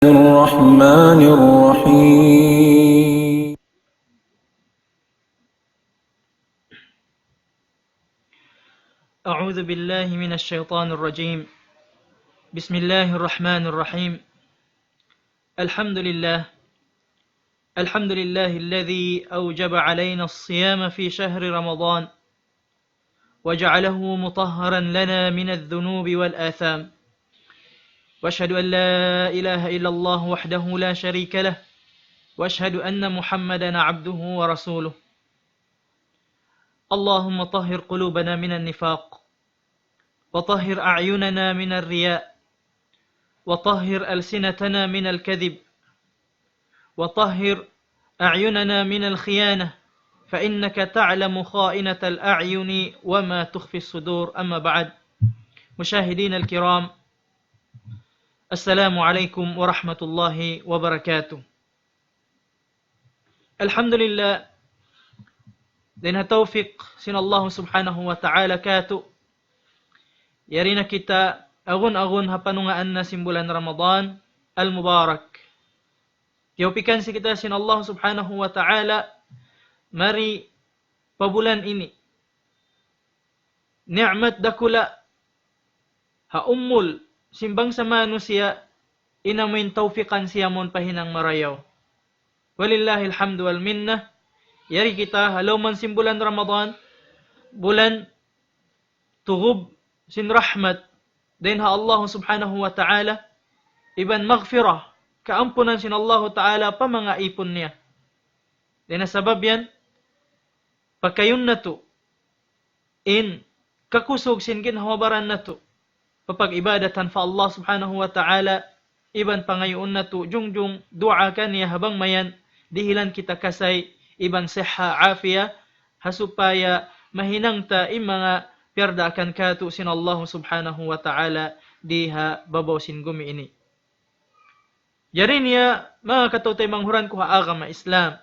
الرحمن الرحيم أعوذ بالله من الشيطان الرجيم. بسم الله الرحمن الرحيم. الحمد لله الذي أوجب علينا الصيام في شهر رمضان وجعله مطهرا لنا من الذنوب والآثام، وأشهد أن لا إله إلا الله وحده لا شريك له، وأشهد أن محمدا عبده ورسوله. اللهم طهر قلوبنا من النفاق، وطهر أعيننا من الرياء، وطهر ألسنتنا من الكذب، وطهر أعيننا من الخيانة، فإنك تعلم خائنة الأعين وما تخفي الصدور. أما بعد، مشاهدين الكرام، السلام عليكم ورحمة الله وبركاته. الحمد لله لنا توفيق سن الله سبحانه وتعالى كاتو يرينا kita agun-agun hapanungaan na simbulan Ramadan al-Mubarak. Tiyupikan si kita sin Allah subhanahu wa ta'ala mari pabulan ini. Ni'mat dakula ha ummul simbang sa manusia inamin taufikan siya mon pahinang marayaw. Walillahil hamdu wal minnah. Yari kita halaw man simbulan Ramadan, bulan tugub sin rahmat din ha Allah subhanahu wa ta'ala iban maghfirah kaampunan sin Allah ta'ala pa mga ipon niya. Din sabab yan pagkayon na to in kakusog sin ginhawabaran na to papag-ibadatan fa Allah subhanahu wa ta'ala iban pangayon na to jungjung dua ka niya habang mayan dihilan kita kasay iban siha afiya hasupaya mahinangta mga pierda akan katu sin Allah subhanahu wa ta'ala diha babaw sin gumi ini. Yari niya mga katutay manghuran ko ha agama Islam.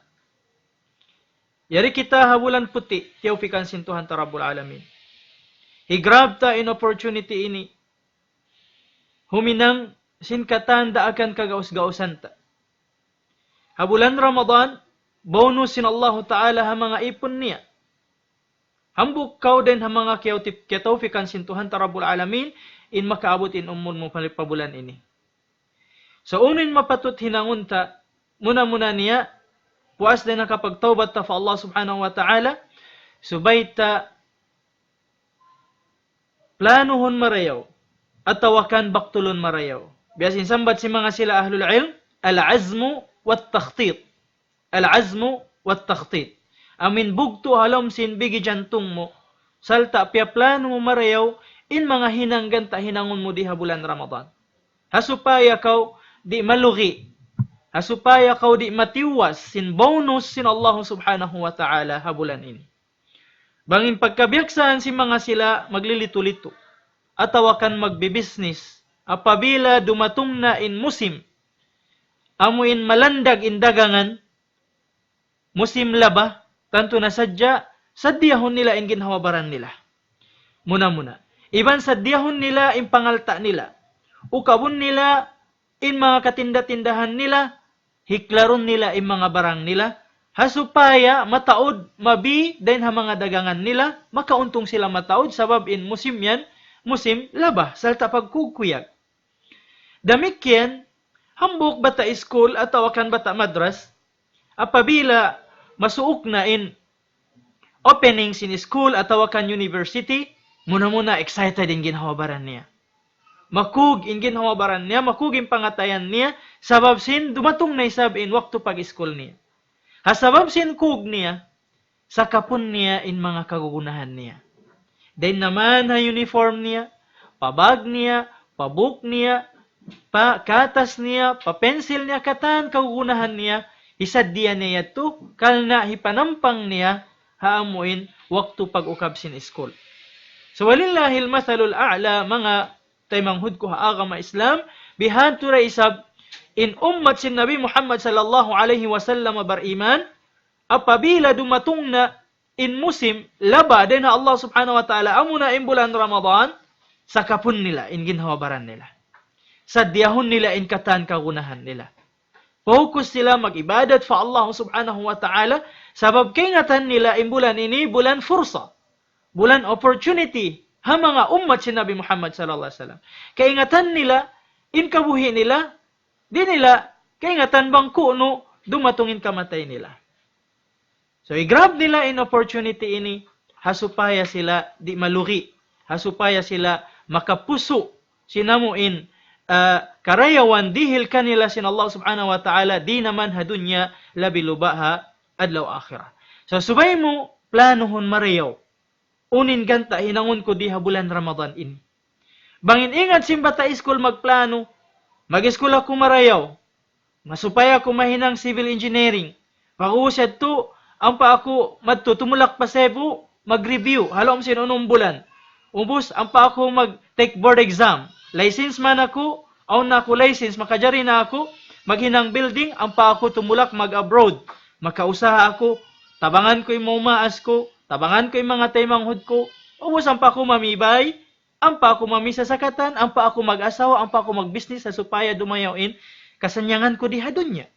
Yari kita habulan puti tiyufikan sin Tuhan ta Rabbul Alamin. Higrab ta in opportunity ini. Huminang sin katanda akan kagaus-gausan ta. Habulan Ramadan bonus sin Allah ta'ala ha mga ipon niya. Hambuk kau din ha mga kiyatawfikan sin Tuhan ta Rabbul Alamin in makaabot in ummun mo palipabulan ini. So unin mapatut hinangunta muna niya puas din na kapag tawbat ta fa Allah subhanahu wa ta'ala subay ta planuhon marayaw at tawakan baktulon marayaw. Biyasin sambat si mga sila ahlul ilm al-azmu wat takhtit. Al-azmu wat takhtit. Amin bugto halom sin bigi jantung mo. Salta pia plano mo marayaw in mga hinanggan ta hinangon mo diha bulan Ramadan. Hasupaya kau di malugi. Hasupaya kau di matiwas sin bonus sin Allah subhanahu wa ta'ala habulan ini. Bangin pagkabiyaksaan si mga sila maglilito-lito. Atawakan magbibisnis. Apabila dumatong na in musim. Amuin malandag in dagangan. Musim laba. Tanto na sadyahon nila in ginhawabaran nila. Muna. Iban sadyahon nila in pangalta nila. Ukabon nila in mga katinda-tindahan nila. Hiklaron nila in mga barang nila. Hasupaya mataod mabi din ha mga dagangan nila. Makauntong sila mataod sabab in musim yan. Musim laba. Salta pagkukuyag. Damikyan, hambuk bata school at tawakan bata madras. Apabila masuok na in openings in school at tawakan university, muna excited in ginhawabaran niya. Makug in ginhawabaran niya, makug in pangatayan niya, sabab sin dumatong na isab in waktu pag-school niya. Hasabab sin kug niya, sakapon niya in mga kagugunahan niya. Then naman ha uniform niya, pabag niya, pabuk niya, katas niya, papensil niya, katan kagugunahan niya, isad diya niya to, kalna hipanampang niya, haamuin, waktu pag-ukab sin school. So, walillahil mathalul a'la, mga taymanghud ko haagama Islam, bihan tura isab, in ummat sin Nabi Muhammad sallallahu alaihi wasallam bariman, apabila dumatong na in musim, laba din na Allah subhanahu wa ta'ala, amuna in bulan Ramadan, sakapun nila, in ginhawabaran nila. Sadyahon nila in katan kagunahan nila. Focus sila mag-ibadat fa Allah subhanahu wa ta'ala. Sabab kaingatan nila in bulan ini, bulan fursa. Bulan opportunity. Ha mga ummat si Nabi Muhammad sallallahu alaihi wasallam. Kaingatan nila, in kabuhi nila, di nila, kaingatan bang kuno, dumatungin kamatay nila. So, i-grab nila in opportunity ini, hasupaya sila di malugi. Hasupaya sila makapuso. Sinamuin, karayawan dihil kanila sin Allah subhanahu wa ta'ala, di naman hadunya labi lubaha adlaw akhirah. So, subay mo, planohon marayaw. Unin ganta, hinangon ko diha bulan Ramadan ini. Bangin ingat simbata iskul magplano, mag-iskul ako marayaw, masupaya ako mahinang civil engineering, pag-uusad to, ang pa ako tumulak pa Cebu, mag-review, halom sinunong bulan. Ubus, ang pa ako mag-take board exam. License man ako, aw na ako license, makajari na ako, maghinang building, ang pa ako tumulak mag-abroad. Makausaha ako, tabangan ko yung maumaas ko, tabangan ko yung mga taymanghod ko, ubus ang pa ako mamibay, ang pa ako mamisa sa katan, ang pa ako mag-asawa, ang pa ako mag-business sa supaya dumayawin, kasanyangan ko diha dunya.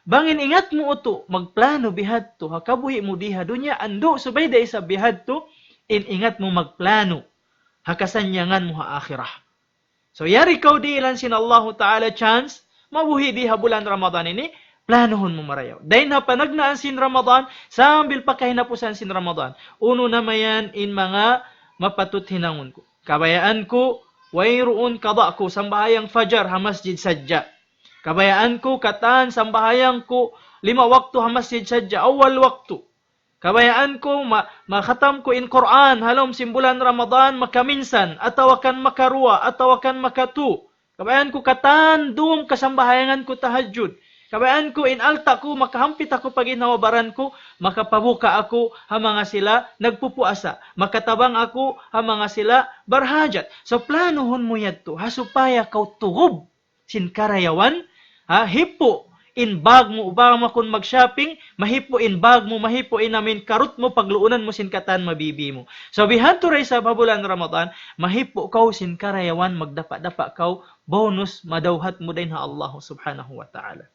Bangin ingat mo uto, magplano bihadto, hakabuhi mo diha dunya, ando subay da isa bihadto, ingat mo magplano, hakasanyangan mo ha akhirah. So yari kaw di ilan sin Allahu Ta'ala chance, mabuhi diha bulan Ramadan ini, planohon mo marayaw. Dahil na panagnaan sin Ramadan, sambil pakahinapusan sin Ramadan. Uno na mayan in mga mapatut hinangon ko. Kabayaan ko, wayroon kada ko, sambahayang fajar ha masjid sadja. Kabayaan ko, katan, sambahayang ko, 5 waktu ha masjid sadja, awal waktu. Kabayaan ko, makatam ko in Quran, halom simbulan Ramadan, makaminsan, atawakan makarua, atawakan makatu. Kabayaan ko, katan, duwang kasambahayangan ko tahajud. Kabayaan ko, in alta ko, makahampit ako pag inawabaran ko, makapabuka ako, ha mga sila nagpupuasa. Makatabang ako, ha mga sila barhajat. So, planohon mo yadto, hasupaya kaw tugob, sin karayawan, ha, hipo, in bag mo, ubang mo kung mag-shopping, mahipo in bag mo, mahipo in namin, karut mo, pagluunan mo, sin katan, mabibi mo. So, bihan to rin sa babulan Ramadan, mahipo kaw, sin karayawan, magdapa-dapa kaw, bonus, madawhat mo din ha Allah subhanahu wa ta'ala.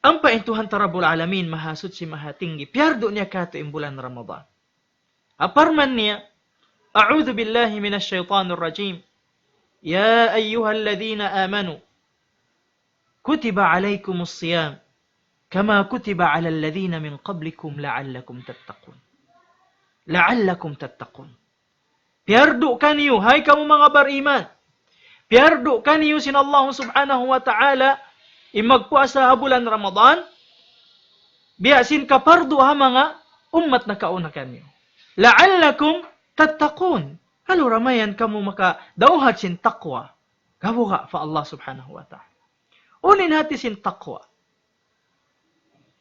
Ang paintuhan tarabul alamin, mahasud si mahatinggi, piyardo niya kato in bulan Ramadan. Aparman niya, A'udhu billahi minash shaitanir rajim. Ya ayyuhalladhina amanu, kutiba alaykumus siyam, kama kutiba alal ladhina min qablikum la'allakum tattaqun. La'allakum tattaqun. Piyardo kaniyo, hay kamu mga bariman. Piyardo kaniyo sin Allah subhanahu wa ta'ala, imagpuasa ha bulan Ramadan, biyasin kapardo ha mga ummat na kauna kanyo. La'allakum tattaqun. Halo ramayan kamu maka dauhat sin taqwa. Gabuha fa Allah subhanahu wa ta'ala. Unin hati sin taqwa.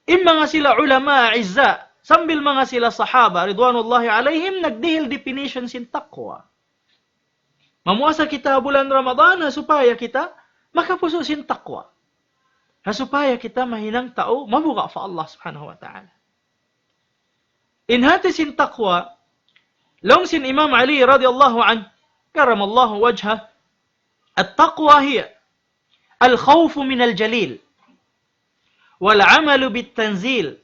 In mga sila ulama, izza, sambil mga sila sahaba, ridwanullahi alaihim, nagdihil definition sin taqwa. Mamuasa kita bulan Ramadan, supaya kita makapuso sin taqwa. Supaya kita mahinang tao, mabuka fa Allah subhanahu wa ta'ala. In hati sin taqwa, long sin Imam Ali radiyallahu an, karamallahu wajhah, at-taqwa hiya al-khawf min al-jalil, wal-amalu bit-tanzil,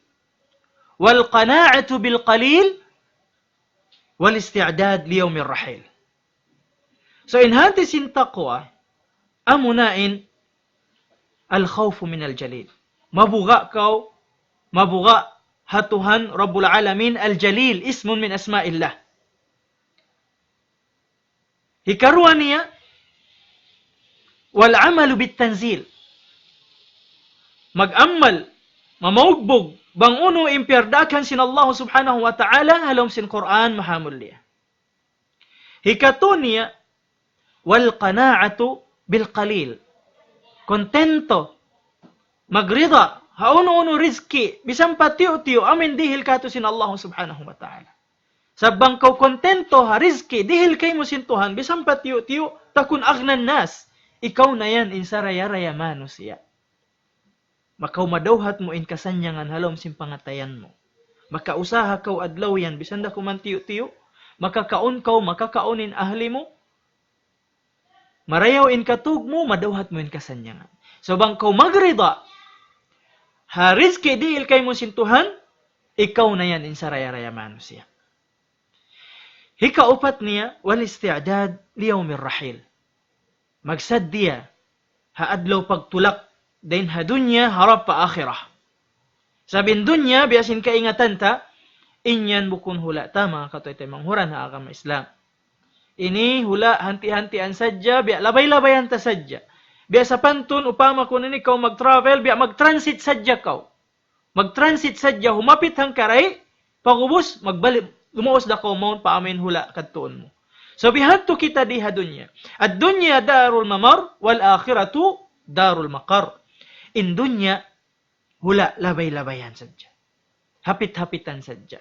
wal-qana'atu bil-qalil, wal-isti'dad liyawm ar-rahil. So in hati sin taqwa, amunain al-khawf min al-jalil. Mabuga kaw, mabuga hatuhan Rabbul Alamin al-Jalil, ismun min asma'illah. Hikaruan niya, wal-amalu bit-tanzil. Mag-ammal, mamaugbog, bang uno impyardakan sin Allah subhanahu wa ta'ala, halom sin Quran mahamul niya. Hikatun niya, wal-qana'atu bil-qalil. Kontento, magrida, hauno-uno rizki, bisan pa tiyo-tiyo, amin dihil kato sin Allah subhanahu wa ta'ala. Sabang kau kontento ha rizki, dihil kay mo sintuhan, bisan pa tiyo-tiyo, takun agnan nas, ikaw na yan in saraya-raya manos siya. Makaw madawhat mo in kasanyangan halom sin pangatayan mo. Makausaha kaw adlaw yan, bisan da kuman tiyo-tiyo, makakaon kaw, makakaonin ahli mo, Marayaw in katugmo, madawhat mo in kasanyangan. So bang kau magrida, haris kay diil kay mo sintuhan, ikaw na yan in saraya-raya manusia. Hikaupat niya, wal isti'dad liyawmir rahil. Magsad diya, haadlaw pagtulak, din ha dunya harap pa akhirah. Sabin dunya, biasin kaingatan ta, inyan bukun hula ta, mga katoy tayo manghuran ha agama Islam. Ini hula hanti-hantian sadya, biya labay-labayan ta sadya. Biya sa pantun, upama kung ikaw mag-travel, biya mag-transit sadya kau. Mag-transit sadya, humapit hang karay, pagubos, magbalik, lumaos da ko maun pa amin hula kadtuon mo. So bihanto kita diha dunya. Ad dunya darul mamar, wal akhiratu darul maqar. In dunya, hula labay-labayan sadya. Hapit-hapitan sadya.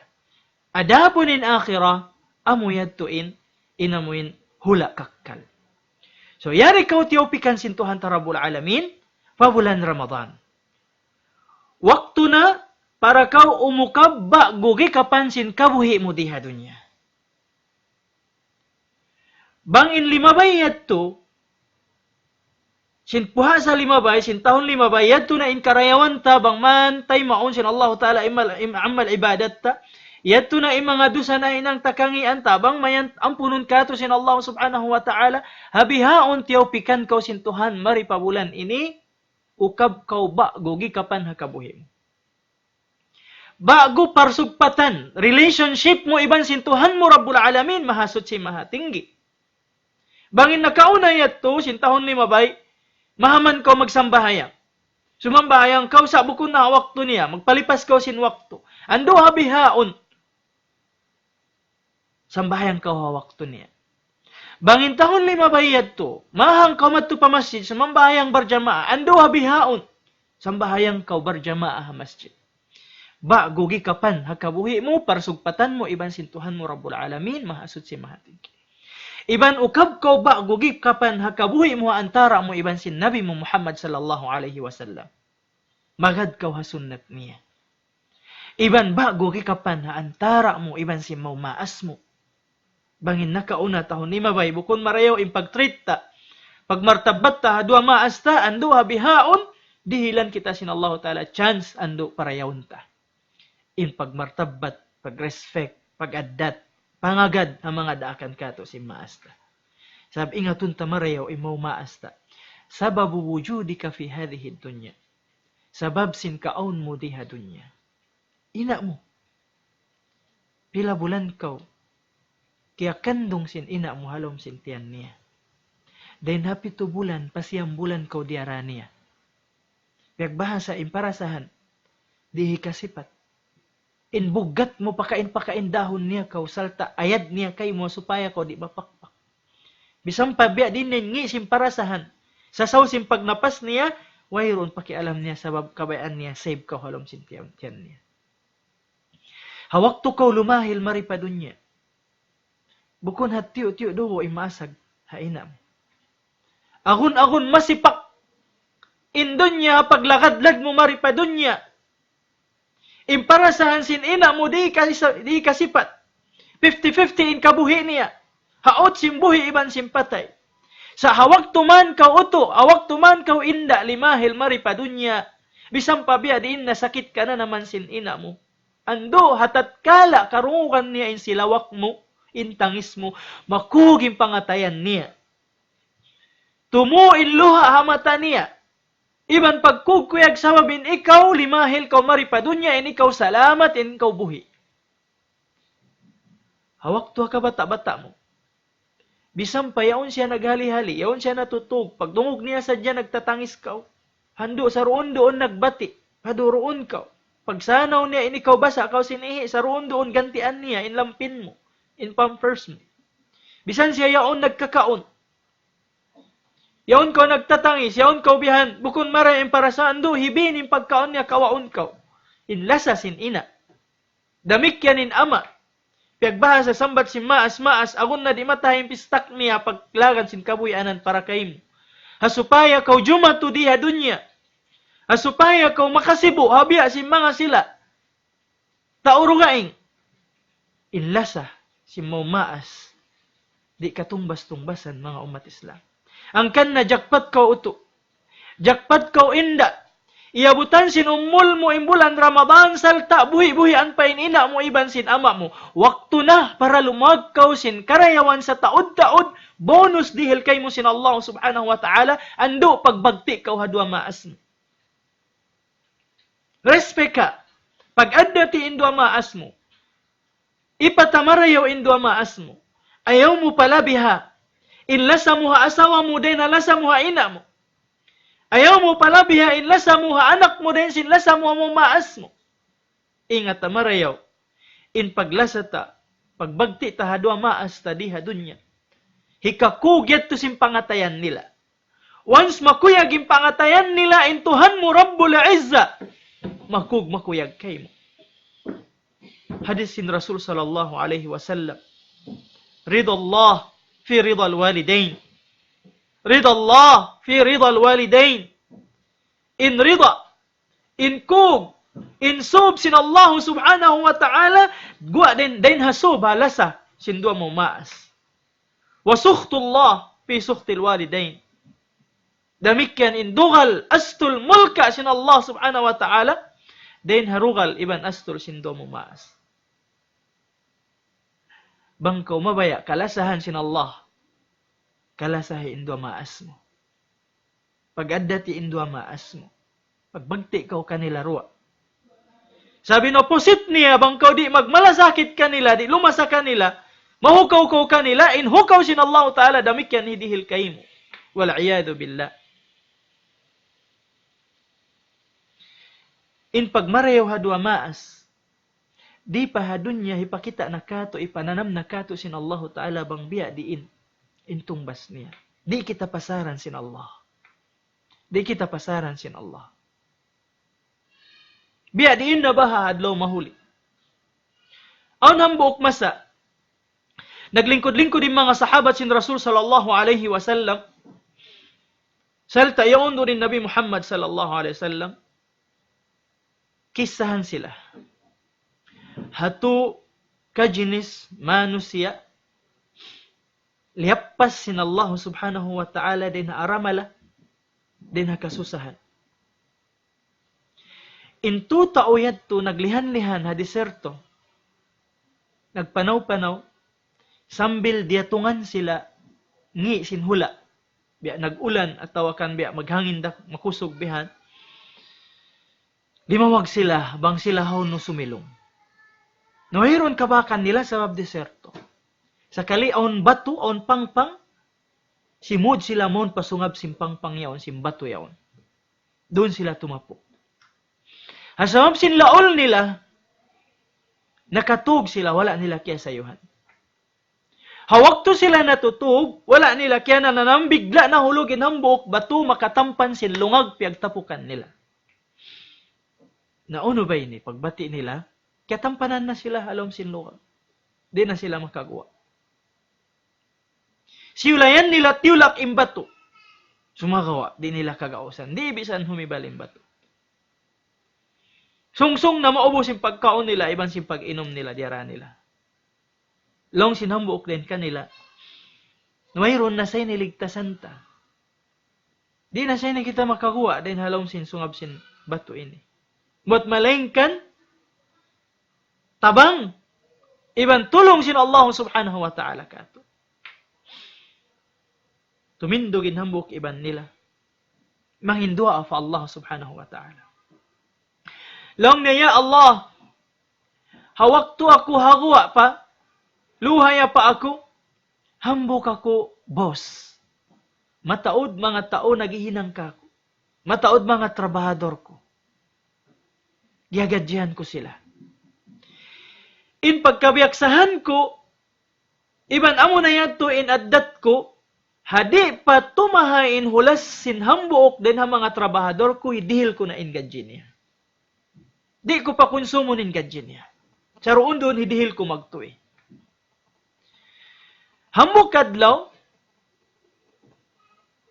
Adapun in akhirah, amuyad tuin, inamuin hula kakkal. So, yari kau tiyopikan sintuhan ta Rabbul Alamin, pabulan Ramadan. Waktu na, para kau umukab, gugi kapansin kabuhi mo diha dunya. Bangin limabay yadto, sin puha sa limabay, sin tahun limabay, yadto na in karayawan ta, bang man, tay maun sin Allah Ta'ala amal ibadat ta, yadto na mga dusa na inang takangian tabang mayan ampunon kato sin Allah subhanahu wa ta'ala, habihaon tiyaw pikan kau sin Tuhan maripabulan ini, ukab kau gugi kapan hakabuhim. Bago parsugpatan, relationship mo iban sin Tuhan mo Rabbul Alamin, mahasot si mahatinggi. Bangin nakauna yadto, sin tahon limabay, mahaman kau magsambahayang. Sumambahayang kau sa bukon na wakto niya, magpalipas kau sin wakto. Ando habihaon, sambahayan kau hawakto niya. Bangin tahun 5 bayad to, mahang kau madto pa masjid, sumambahayang barjamaa, ando habihaon, sambahayang kau barjamaa ha masjid. Ba, gugi kapan, hakabuhi mo, parsugpatan mo, iban sintuhan mo Rabbul Alamin, mahasud si mahatig. Iban ukab kau ba, gugi kapan, hakabuhi mo, antara mo, iban sin Nabi mo Muhammad sallallahu alaihi wasallam. Magad kau hasunnat niya. Iban ba, gugi kapan, ha antara mo, iban sin maumaas mo. Bangin nakauna tahon ni mabay, bukon marayaw impag-treat ta. Pag martabat ta, dua maas ta, ando habihaon, dihilan kita sin Allah Ta'ala, chance ando parayawon ta. In pagmartabat, pag-respect, pag-addat, pangagad ang mga daakan kato si maas ta. Sabi ingatun ta marayaw, imaw maas ta. Sababu wujudika fi hadhihi dunya. Sabab sin kaon mo diha dunya. Ina mo. Pila bulan kau. Kaya kandong sin ina mo halom sin tiyan niya. Dahil hapito bulan, pasiyang bulan kau diara niya. Piagbahasa imparasahan, dihi kasipat. Inbugat mo pakain dahon niya kau salta, ayad niya kay mo supaya kau di mapakpak. Bisang pabya din ngi simparasahan. Sasaw simpag napas niya, wayron pakialam niya sabab kabayaan niya, save kau halom sin tiyan niya. Hawak to kau lumahil maripadun niya. Bukon hatiyo-tiyo doho imasag, hainam. Agun-agun masipak. Indon niya, paglakadlag mo maripadun niya. Imparasahan sin ina mo, di kasipat. 50-50 in kabuhi niya. Haot simbuhi iban simpatay. Sa hawak tuman kau uto, hawak tuman kau inda, limahil maripadun niya. Bisang pabiya, diin nasakit ka na naman sin ina mo. Ando, hatatkala, karungan niya in silawak mo. Intangis mo, makuging pangatayan niya. Tumuin luha hamata niya. Iban pagkukuyag sababin ikaw, limahil kau maripadunya, in ikaw salamat, in ikaw buhi. Hawak to ka bata-bata mo. Bisang pa yaon siya naghali-hali, yaon siya natutog. Pagdungog niya sadya nagtatangis kau. Hando sa roon doon nagbati, haduroon kau. Pagsanaw niya, in ikaw basa, kau sinihi, sa roon doon gantian niya, in lampin mo. In pampers mo. Bisan siya yaon nagkakaon. Yaon ko nagtatangis, yaon ko bihan, bukon maray para sa ando, hibin in pagkaon niya kawaon ko. In lasa sin ina. Damik yan in ama. Piyagbaha sa sambat si maas, agon na di matahim pistak niya paglagan sin kabuyanan para kay mo. Hasupaya kau jumatu diha dunya. Hasupaya kau makasibo, habya si mga sila. Taurugaing. In lasa, si maas, di katumbas-tumbasan mga umat Islam. Ang kan na jakpat ka uto. Jakpat ka inda. Iabutan sin umul mo imbulan Ramadan salta buhi-buhian pa ina mo iban sin ama mo. Waktu na para lumagkaw sin karayawan sa taod-taod. Bonus dihil kay mo sin Allah subhanahu wa ta'ala. Ando pagbagti ka hadwa maas mo. Respect ka. Pag adda ti indwa maas mo. Ipatamarayaw indwa maas mo. Ayaw mo pala biha. Inlasa mo ha asawa mo din, nalasa mo ha ina mo. Ayaw mo pala biha, inlasa mo ha anak mo din, sinlasa mo mo maas mo. Ingat tamarayaw. In paglasa ta, pagbagti ta hadwa maas ta diha dunya. Hikakugyat to simpangatayan nila. Once makuyag yung pangatayan nila, intuhan mo Rabbul Izza, makuyag kay mo. Hadis sin Rasul sallallahu alaihi wasallam. Ridha Allah fi ridha al-walidain. Ridha Allah fi ridha al-walidain. In ridha, in kug, in sub sin Allah subhanahu wa ta'ala, gwa din hasub halasa sin dua mo maas. Wa sukhtullah fi sukhtil walidain. Demikian in dugal astul mulka sin Allah subhanahu wa ta'ala, din harugal iban astul sin dua mo maas. Bangkaw mabaya, kalasahan sin Allah. Kalasahi indwa maas mo. Pag-adda ti indwa maas mo. Pagbagti kaw kanila ruwa. Sabi no, posit niya, bangkaw di magmalasakit kanila, di lumasa kanila, mahukaw kaw kanila, inhukaw sin Allah ta'ala, damikyan hidihil kayo mo. Wal'iyadu billah. In pagmarayaw hadwa maas, di pa hadunya hipakita na kato, ipananam na kato sin Allah ta'ala bang biya diin. Intumbas niya. Di kita pasaran sin Allah. Di kita pasaran sin Allah. Biya diin na baha adlaw mahuli. Aun hambuok masa, naglingkod-lingkod din mga sahabat sin Rasul sallallahu alaihi wasallam, salta yaon rin Nabi Muhammad sallallahu alaihi wasallam, kisahan sila. Hatu kajinis manusia, liyapas sin Allah subhanahu wa ta'ala din aramala, din kasusahan. Intu tauyad to, naglihan-lihan ha deserto, nagpanaw-panaw, sambil diatungan sila, ngi sinhula, biya nagulan at tawakan biya maghangin da, makusog bihan, limawag sila, bang sila no sumilong. Nohiron kabakan nila sa deserto. Sakali aon batu, aon pangpang, simud sila mon pasungab simpangpang yaon, simbato yaon. Doon sila tumapo. Hasamab sin laol nila, nakatug sila, wala nila kaya sayuhan. Hawak to sila natutug, wala nila kaya nanambigla na hulugin hambok, batu makatampan sin lungag piagtapukan nila. Nauno ba ini? Pagbati nila, kaya tampanan na sila halom sin lungag. Di na sila makagawa. Siulayan nila tiulak imbato. Sumagawa, di nila kagausan. Di bisan humibal imbato. Sungsong na maubos yung pagkaon nila, iban yung pag-inom nila, diara nila. Long sinhambuok din kanila. Mayroon na say niligtasan ta. Di na say na kita makakuha, din halong sin sungab sin bato ini. But malengkan, tabang, iban tulong sin Allah subhanahu wa ta'ala kato. Tumindugin hambuk iban nila. Manghindua fa Allah subhanahu wa ta'ala. Long na ya Allah, hawak to ako hagwa pa, luhaya pa ako, hambuk ako, boss. Mataod mga tao naghihinang ka ko. Mataod mga trabahador ko. Giagadyahan ko sila. In pagkabiyaksahan ko, iban amo na yan to in addat ko, hadi pa tumahain hulas sin hambuok din ha mga trabahador ko, idihil ko na in gadyin niya. Di ko pa konsumo nin gadyin niya. Saroon doon, hidihil ko magtuwi. Hambuk kadlaw,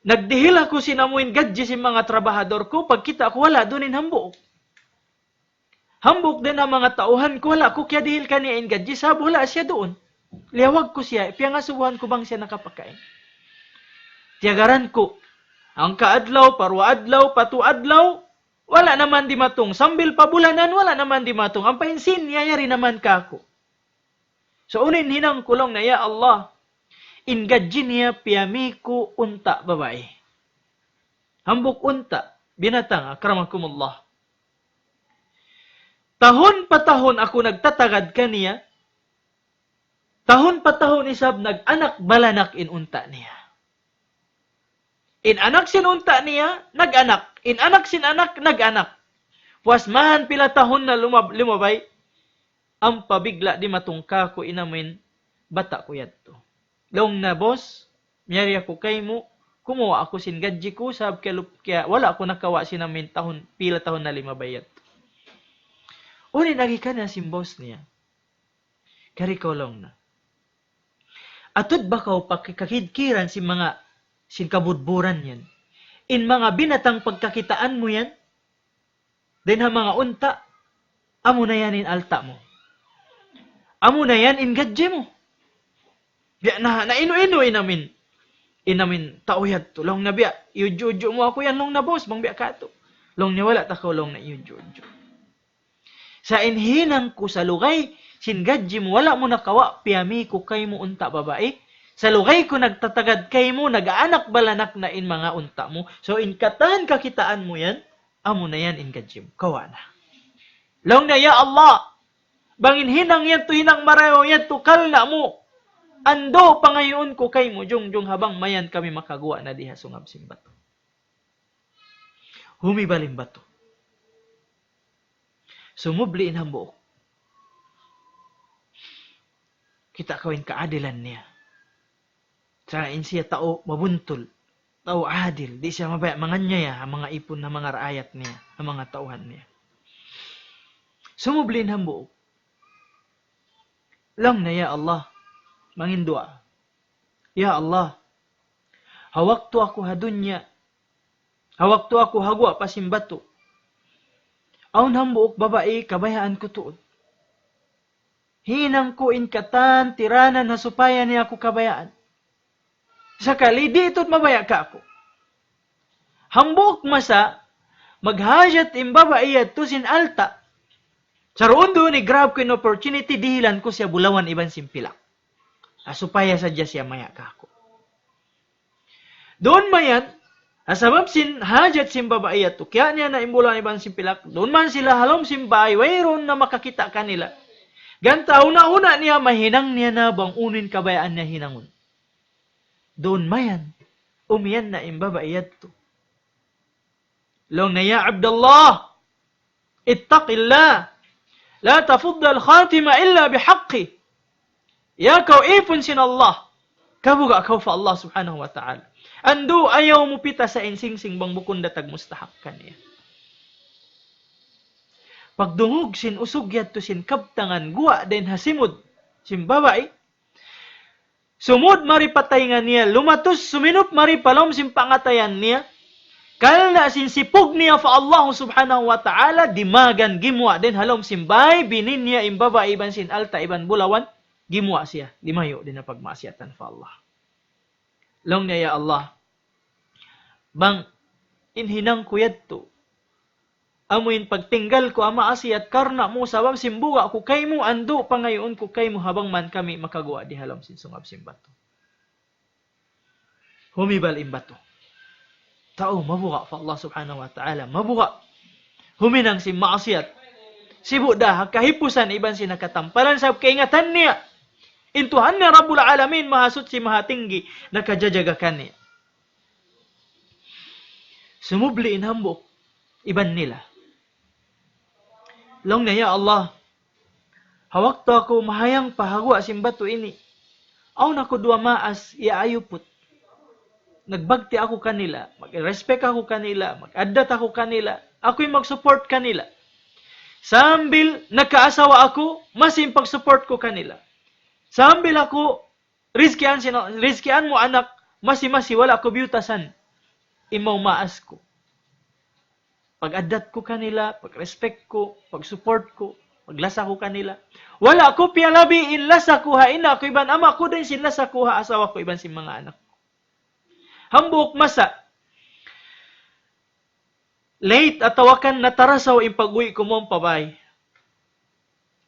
nagdihil ako sinamuin gadyi sin mga trabahador ko, pagkita ko wala doon in hambuk. Hambuk din ang mga tauhan ko, wala ko kaya dihil kaniya in gadyi, sab wala siya doon. Liyawag ko siya, piyangasubuhan ko bang siya nakapakain. Tiyagaran ko. Ang kaadlaw, parwaadlaw, patuadlaw, wala naman di matong. Sambil pabulanan, wala naman di matong. Ang painsin, yayari naman ka ako. So, unin hinang kulong na, ya Allah, inggadjin niya piyamiku unta babae. Hambuk unta, binatang, akramakumullah. Tahon pa tahon ako nagtatagad kaniya, tahon pa tahon isab nag-anak balanak in unta niya. In anak sin unta niya, nag-anak. In anak sin anak, nag-anak. Puasmahan pila tahon na lumabay, ang pabigla di matungka ko inamin, bata ko yadto. Long na boss, miyari ako kay mo, kumuha ako sin gadji ko, sab kaya wala ako nakawa sinamin tahon, pila tahon na limabayat. Uni nagikan na sin boss niya. Kari ko long na. Atod ba ka pakikakidkiran si mga sin kabudburan yan? In mga binatang pagkakitaan mo yan, din ha mga unta, amo na yan in alta mo. Amo na yan in gadje mo. Biya na ino-ino inamin. Inamin tauyad to. Long na biya, iudyo mo ako yan long na boss, bang biya ka to. Long niya wala ta ko long na iudyo. Sa inhinang ko sa lugay, sin gadje mo, wala mo nakawa, piyami ko kay mo unta babae. Sa lugay ko nagtatagad kay mo, nag-aanak balanak na in mga unta mo. So in katan kakitaan mo yan, amo na yan in gadje mo. Kawa na. Long na, ya Allah, bangin hinang yan to hinang marayo yan to kal na mo. Ando pangayon ko kay mo, jung habang mayan kami makagawa na diha sungab simbato. Humibalim bato. Sumubli in hambuok. Kita kawin kaadilan niya. Sarain siya tao mabuntol. Tao adil. Di siya mabaya. Mga niya, ang mga ipon na mga raayat niya. Ang mga tauhan niya. Sumubli in hambuok. Lang na ya Allah. Mangindua. Ya Allah. Hawak to ako hadunya. Hawak to ako hagwa pasimbato. Aun hambuok babae, kabayaan ko tuod. Hinang ko in katan, tiranan, hasupayan niya ako kabayaan. Sakali, di ito't mabaya ka ako. Hambuok masa, maghajat in babae at tusin alta. Saroon doon, grab ko in opportunity, dihilan ko siya bulawan iban simpilak. Asupaya sadya siya maya ka ako. Doon mayan, asabab sin hajat sim babae at kaya niya na imbulan ibang simpilak. Doon man sila halom simbay, wayron na makakita kanila. Ganta, una-una niya, mahinang niya na bang unin kabayaan niya hinangon. Doon mayan, umiyan na imbabae at to. Long na ya Abdullah, ittaqillah, la tafuddal khatima illa bihaqqi. Ya kau ipon sin Allah, kabuga kau fa Allah subhanahu wa ta'ala. Ando ayaw mo pita sa insingsing bang bukon datag mustahak kaniya. Pagdungog sin usugyat to sin kabtangan guwa den hasimod sin babae. Sumod maripatay nga niya, lumatos suminup maripalom sin pangatayan niya. Kalna sin sipog niya fa Allah subhanahu wa ta'ala dimagan gimwa den halom simbay binin niya im babae iban sin alta iban bulawan gimwa siya dimayo din na pagmaasiyatan fa Allah. Long niya ya Allah. Bang inhinang kuyad to. Amuin pagtinggal ko ama asiyat karna mo sabab simbuga ko kay mo ando pangayon ko kay mo habang man kami makagawa di halam sin sungab simbato. Humibal imbato. Tao mabuga fa Allah subhanahu wa ta'ala mabuga. Huminang si maasiyat. Sibu dah kahipusan iban si nakatampalan sa kaingatan niya. Intuhan niya Rabbul Alamin mahasut si mahatinggi nakajajagakan niya. Sumubli in hambok iban nila. Long na ya Allah. Hawak to ako mahayang pahagwa simbato ini. Aw na ko dua maas iaayupot. Nagbagti ako kanila, mag-respect ako kanila, mag-addat ako kanila, ako'y mag-support kanila. Sambil nagkaasawa ako, masin pag-support ko kanila. Sambil ako, riskian mo anak, masi wala ko biyutasan. Imaw maas ko. Pag-addat ko kanila, pag-respect ko, pag-support ko, paglasa ko kanila. Wala ko piyalabi inlasa ko ha ina ko iban ama ko din sinlasa ko ha asawa ko iban si mga anak. hambuk masa. Late atawakan natarasaw impag-uwi ko mong pabay.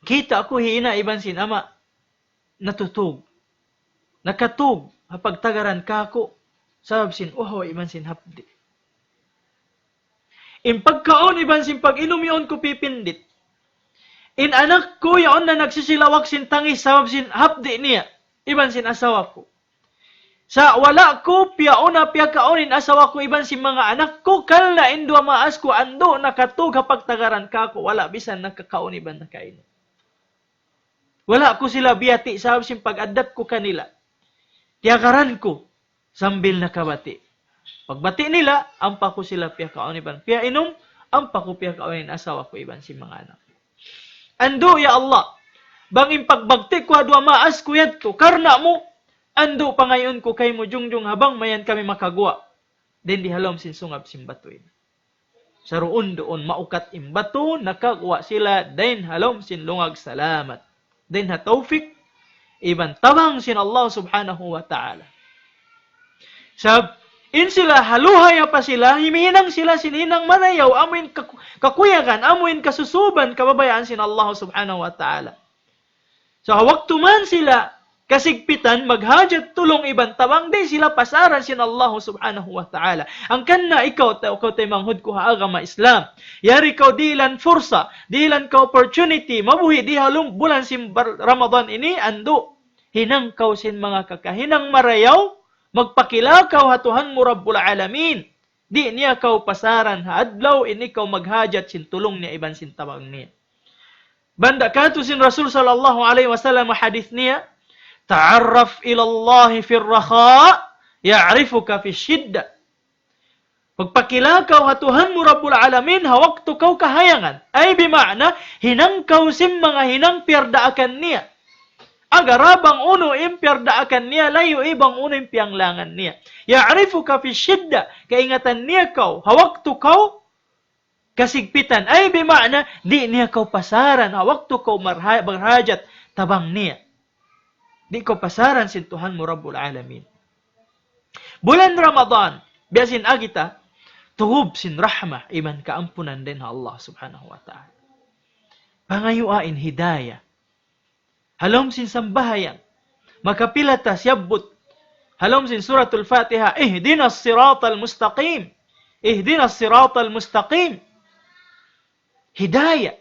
Kita ako hina ibansin ama natutug. Nakatug hapag tagaran ka ako. Sabsin ibansin hapdi. Impagkaon ibansin pag inom yon ko pipindit. In anak ko yon na nagsisilawak sin tangis sabsin hapdi niya. Ibansin asawa ko. Sa wala ko, piyauna kaonin asawa ko iban si mga anak ko, kala indwa maas ko, ando nakatug hapag tagaran ka ko, wala bisan nakakaon iban na kain. Wala ko sila biyati, sabab sin pag-adat ko kanila. Tiyakaran ko, sambil nakabati. Pagbati nila, ampa ko sila kaon iban. Piya inom, ampa ko kaonin asawa ko iban si mga anak. Ando ya Allah, bangin pagbagti ko, adwa maas ko yad ko, karna mo, ando pa ngayon ko kay mo jungjung habang mayan kami makagwa. Den di halom sin sungab sin batuin. Sa roon doon maukat imbato, nakagwa sila, den halom sin lungag salamat. Den ha tawfik, iban tabang sin Allah subhanahu wa ta'ala. Sab, in sila haluhay pa sila, himihinang sila sinhinang manayaw, amuin kakuyagan, amuin kasusuban, kababayaan sin Allah subhanahu wa ta'ala. So, waktu man sila, kasigpitan, maghajat tulong iban tabang, di sila pasaran sin Allah subhanahu wa ta'ala. Ang kanna ikaw tay manghud ko haagama Islam. Yari kaw dilan fursa, dilan ka opportunity, mabuhi di halong bulan sin Ramadan ini, ando. Hinang kaw sin mga kakahinang marayaw, magpakilakaw hatuhan mo Rabbul Alamin. Di niya kaw pasaran, haadlaw, ini kaw maghajat sin tulong niya iban sin tabang niya. Banda kato sin Rasul sallallahu alaihi wasallam hadith niya, ta'arraf ila Allah fi ar-rakha, ya'rifuka fi shidda. Pagpakilakaw hatuhan mo Rabbul Alamin, hawakto kaw kahayangan. Ay bima'na, hinang kaw sim mga hinang piardaakan niya. Agarabang uno impiardaakan niya, layo ibang uno impianglangan niya. Ya'rifuka fi shidda, kaingatan niya kaw, hawakto kaw kasigpitan. Ay bima'na, di niya kaw pasaran, hawakto kaw marhajat, tabang niya. Di ko pasaran sin Tuhan mo Rabbul Alamin. Bulan Ramadan, biasin agita, tuhub sin rahmah, iman kaampunan din Allah subhanahu wa ta'ala. Pangayuain hidayah. Halom sin sambahayan. Makapilata siyabut. Halom sin suratul Fatiha. Ihdinas siratal mustaqim. Ihdinas siratal mustaqim. Hidayah.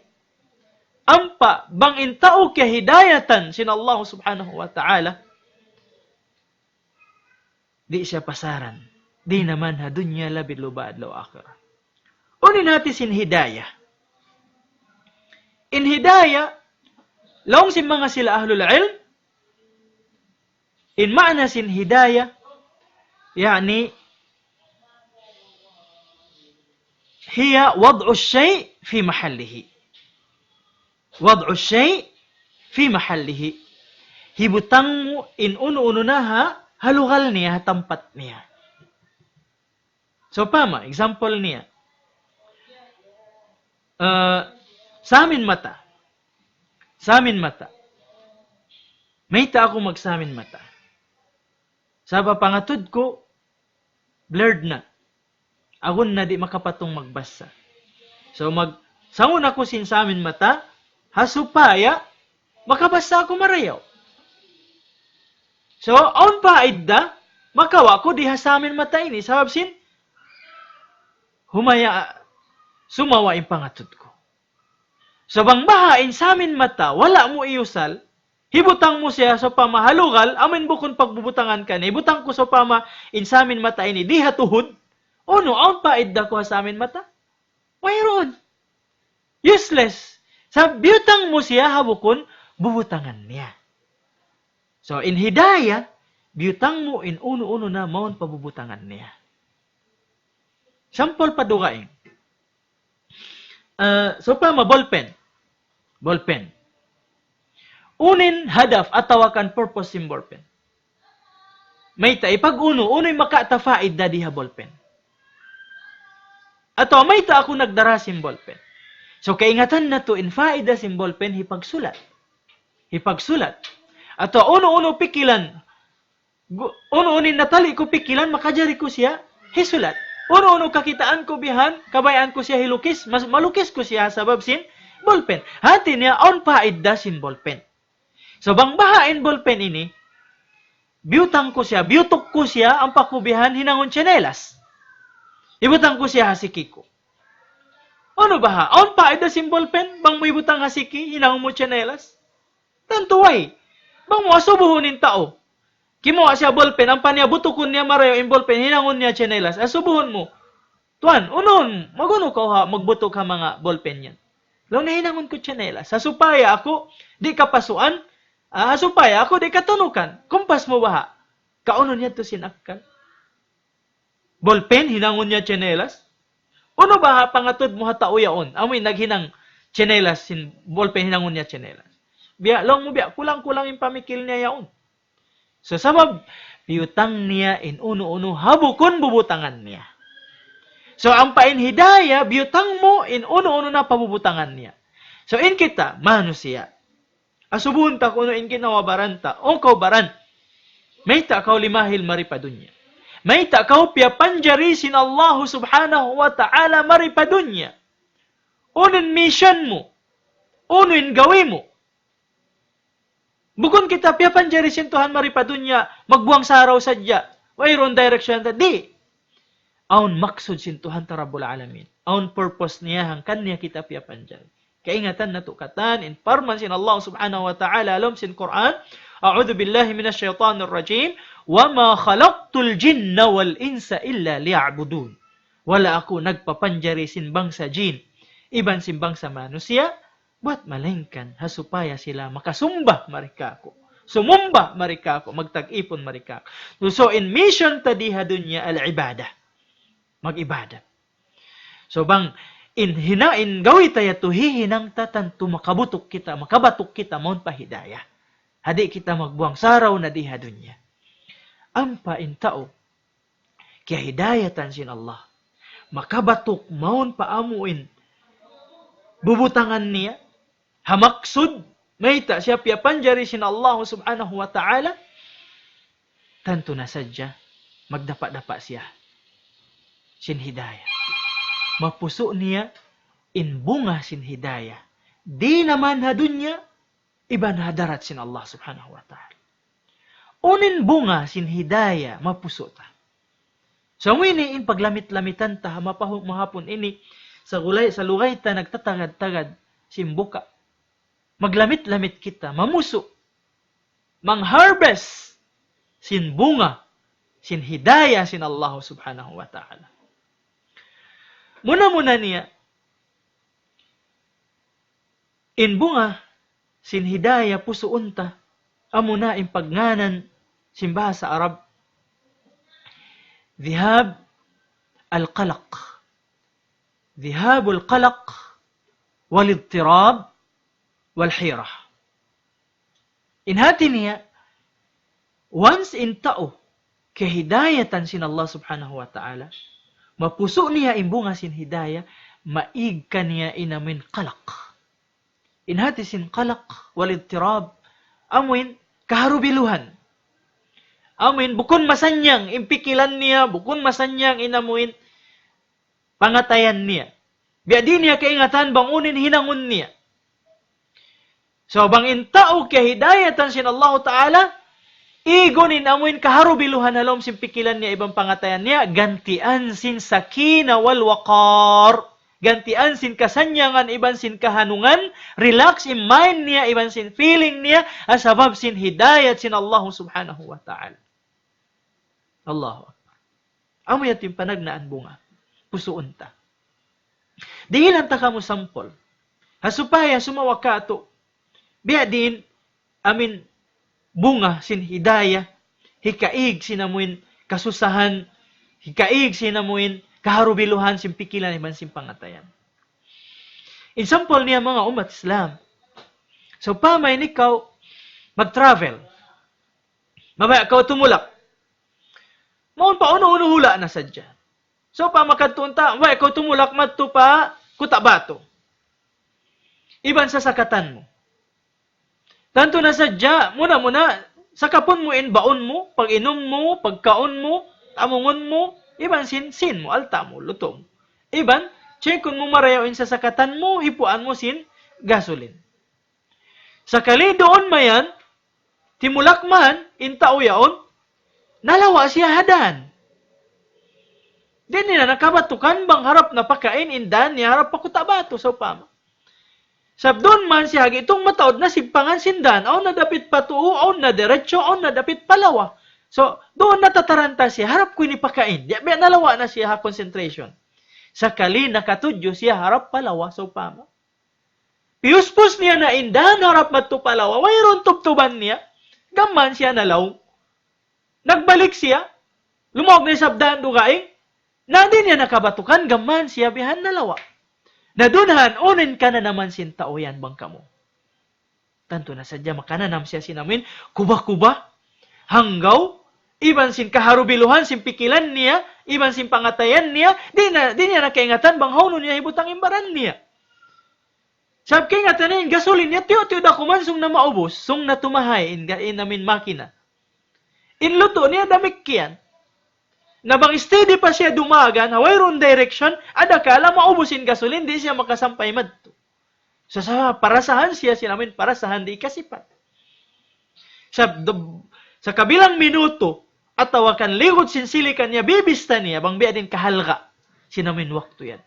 Ampa, bang intao kya hidayatan sin Allah subhanahu wa ta'ala, di siya pasaran. Di naman ha dunya labid lubad law akhirah. Unin natin sin hidayah. In hidayah, laong sin mga sila ahlul ilm, in ma'na sin hidayah, yani, hiya wad'u shay fi mahallihi. Wad'u syai' fi mahallihi. Hibutang mo in uno-uno na halugal niya, tampat niya. So, pama, example niya. Samin mata. Samin mata. May ta ako magsamin mata. Sa papangatod ko, blurred na. Agon na di makapatong magbasa. So, sangon ako sin samin mata, hasupaya, makabasa ako marayaw. So, on pa idda, makawa ko di hasamin mata ini. Sabab sin, sumawa yung pangatod ko. So, bang bahain samin mata, wala mo iusal, hibutang mo siya so pamahalugal, amin bukon pagbubutangan ka ni, hibutang ko so pama insamin mata ini, di hatuhod, no, on pa idda ko hasamin mata? Mayroon. Useless. Sa biyutang mo siya, habukon, bubutangan niya. So, in hidayah, biyutang mo in uno-uno na maun pabubutangan niya. Sample padugain. So, ballpen. Ballpen. Unin hadaf at tawakan purpose sim ballpen. May ta, ipag uno'y makatafaid da diha ballpen. Ato, may ta ako nagdara sim ballpen. So, kaingatan na to, in faida sim ballpen, hipagsulat. Hipagsulat. Ato, uno-uno pikilan, Uno-unin natali ko pikilan, makajari ko siya, hisulat. Uno-uno kakitaan ko bihan, kabayaan ko siya hilukis, mas malukis ko siya sabab sin ballpen. Hati niya, on paidda sin ballpen. So, bang bahain ballpen ini, biyutang ko siya, biyutok ko siya, ang pakubihan, hinangon tsinelas. Ibutang ko siya hasiki ko. Ano ba? On paidda sin ballpen, bang mo ibutang hasiki, hinangon mo tsinelas? Tantuway. Bang mo asubuhunin tao. Kimuha siya ballpen, ang paniya butukon niya marayo in ballpen, hinangon niya tsinelas. Asubuhon mo. Tuan, unon, maguno ka ha, magbutok ka mga ballpen yan. Law na hinangon ko tsinelas. Sa supaya ako, di ka pasuan. Supaya ako, di ka tunukan. Kumpas mo ba ha? Kaunon niya to sinakal. Ballpen, hinangon niya tsinelas. Uno ba ha, pangatod mo ha tauyaon. Amoy naghinang tsinelas, ballpen, hinangon niya tsinelas. Biya, lang mo biya, kulang-kulang yung pamikil niya yaon. So, sabab, biyutang niya in uno-uno, habukon bubutangan niya. So, ang pain hidaya, biyutang mo in uno-uno na pabubutangan niya. So, in kita, manusia. Asubun ta kuno in kinawabaran ta, o kau baran. May ta kau limahil maripadunya. May ta kau pia panjarisin Allah subhanahu wa ta'ala maripadunya. Unin mission mo. Unin gawin mo. Bukon kita piyapan jari sintuhan maripadunya, magbuang sa araw sadya. Wayron direction ta, di. Aun maksud sintuhan ta Rabbul Alamin. Aun purpose niya, hangkan niya kita piyapan jari. Kaingatan na tukatan, informan sin Allah subhanahu wa ta'ala, alam sin Quran, A'udhu billahi minasyaitanir rajim, wa ma khalaqtul jinna wal insa illa liya'budun. Wala ako nagpapanjari sin bangsa jin, iban sin bangsa manusia, buat malengkan, hasupaya sila makasumba marika ko. Sumumba marika ko, magtag-ipon marika ko. So, in mission tadiha dunya al-ibadah. Mag-ibadah. So, bang, in gawi tayo to, hihinang tatanto, makabatok kita, maun pa hidayah. Hadi kita magbuang saraw na diha dunya. Ampa in tao, kaya hidayatan sin Allah. Makabatok, maun pa amuin, bubutangan niya, hamaksud, mayta siya piyapanjari sin Allah subhanahu wa ta'ala, tanto na sadya, magdapa-dapa siya, sin hidayah. Mapuso niya, in bunga sin hidayah. Di naman hadunya, iban hadarat sin Allah subhanahu wa ta'ala. Unin bunga sin hidayah, mapuso ta. So, ini in paglamit-lamitan ta, mahapon ini, sa lugay ta, nagtatagad-tagad, simbuka. Maglamit-lamit kita, mamuso, mang-harvest, sin bunga, sin hidayah, sin Allah subhanahu wa ta'ala. Muna niya, in bunga, sin hidayah, puso unta, amuna in pagnganan, sin bahasa Arab, dhihab al-qalaq. Dhihab al-qalaq, wal-idtirab, wal-hirah. In hati niya, once in tao, kahidayatan sin Allah subhanahu wa ta'ala, mapuso niya imbunga sin hidayah, maig ka niya inamin qalaq. In hati sin qalaq, wal-idtirab, amuin kaharubiluhan. Amuin, bukon masanyang, impikilan niya, bukon masanyang inamuin, pangatayan niya. Biya di niya kaingatan, bangunin hinangon niya. So, bang intao kaya hidayatan sin Allah Ta'ala, igonin amuin kaharubiluhan halom sin pikilan niya, ibang pangatayan niya, gantian sin sakina wal waqar. Gantian sin kasanyangan, iban sin kahanungan, relax in mind niya, iban sin feeling niya, asabab sin hidayat sin Allah Subhanahu wa Ta'ala. Allahu Akbar. Amo yatim panagnaan bunga. Pusuon ta. Dihilan ta kamo sampol. Hasupaya sumawa ka ato. Biya din, amin, bunga sin hidayah, hikaig sinamuin kasusahan, hikaig sinamuin kaharubiluhan sin pikilan iban sin pangatayan. In sample niya mga umat Islam. So, pamay ikaw mag-travel. Mamaya ikaw tumulak. Maun pa uno hula na sadya. So, pamakadtunta, mamaya ikaw tumulak madto pa Cotabato. Iban sa sakatan mo. Tanto na sadya, muna, sa kapon mo in baon mo, pag inom mo, pagkaon mo, amungon mo, iban sin mo, alta mo, luto mo. Iban, chekon mo marayaw in sa sakatan mo, hipuan mo sin gasolin. Sakali doon mayan, timulak man, intao yaon, nalawa siya hadan. Di nila nakabatukan bang harap na pakain, indan niya harap pakutabato sa upama. Sabdon man siya, itong mataod na sigpangan sindan, aw na dapit patuo, aw na diretso, aw na dapit palawa. So, doon natataranta siya, harap ko ni pakain. Di ba nalawa na siya ha concentration. Sakali nakatudyo siya, harap palawa sa upama. Piuspos niya na indan, harap matupalawa, mayroon tubtuban niya, gaman siya nalaw. Nagbalik siya, lumawag na sabdan dugaing, na di niya nakabatukan, gaman siya bihan nalawa. Nadunhan, unin ka na naman sintao yan bangka mo. Tanto na sadya makananam siya sinamin, kuba-kuba, hanggaw, iban sin kaharubiluhan, sin pikilan niya, iban sin pangatayan niya, di niya nakaingatan bang hauno niya ibutang imbaran niya. Sab kaingatan niya, gasolin niya, tiyo-tiyo da kumansong na maubos, sung natumahay in namin makina. Inluto niya damikkian. Nabang steady pa siya dumagan, hawayron direction, adakala maubusin gasolin, di siya makasampay madto. So sa parasahan siya sinamin, parasahan di kasipat. Sa kabilang minuto, at tawakan ligod sinsilikan niya, bibista niya, bang biya din kahalga, sinamin wakto yan.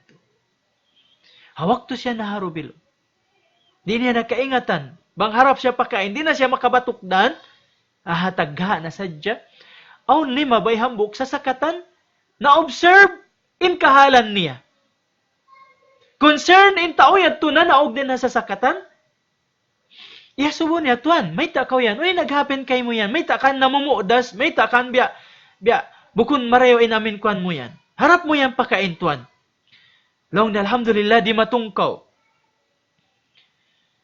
Hawak to siya naharubilo. Di niya nakaingatan, bang harap siya pakain, di na siya makabatukdan, ahatagha na sadya, only mabay hambuk sa sakatan, na-observe in kahalan niya. Concern in tao yan, tunan naog din na sa sakatan. Subo niya, tuan, may takaw yan. Uy, nag-happen kay mo yan. May takan namumuodas, may takan biya, bukun marayo inamin kuan mo yan. Harap mo yan pakain, tuan. Long na alhamdulillah, di matungkaw.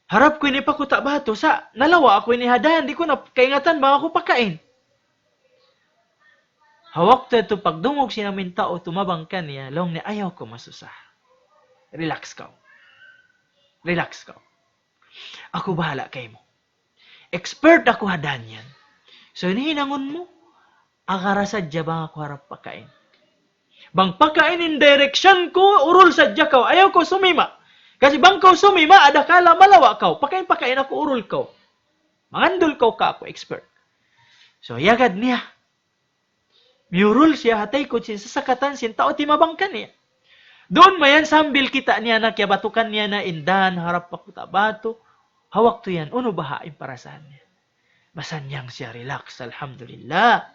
Harap ko ini pakuta bato sa nalawa ako ini hadahan, di ko na kaingatan ba ako pakain. Hawak to pagdungog sinamin tao, tumabang ka niya, long ni ayaw ko masusah. Relax ka. Relax ka. Ako bahala kay mo. Expert ako hadan yan. So, hinihinangon mo, akara sadya bang ako harap pakain. Bang pakain in direction ko, urol sadya ka. Ayaw ko sumima. Kasi bang ka sumima, adakala malawa ka. Pakain ako, urol ka. Mangandol ka ako, expert. So, yagad niya. Murul siya, hatay ko siya sa sakatan, tao timabang ka niya. Doon mayan, sambil kita niya na, kaya batukan niya na indan, harap pa kuta bato. Hawak to yan, uno bahain para saan niya. Masanyang siya, relax, alhamdulillah.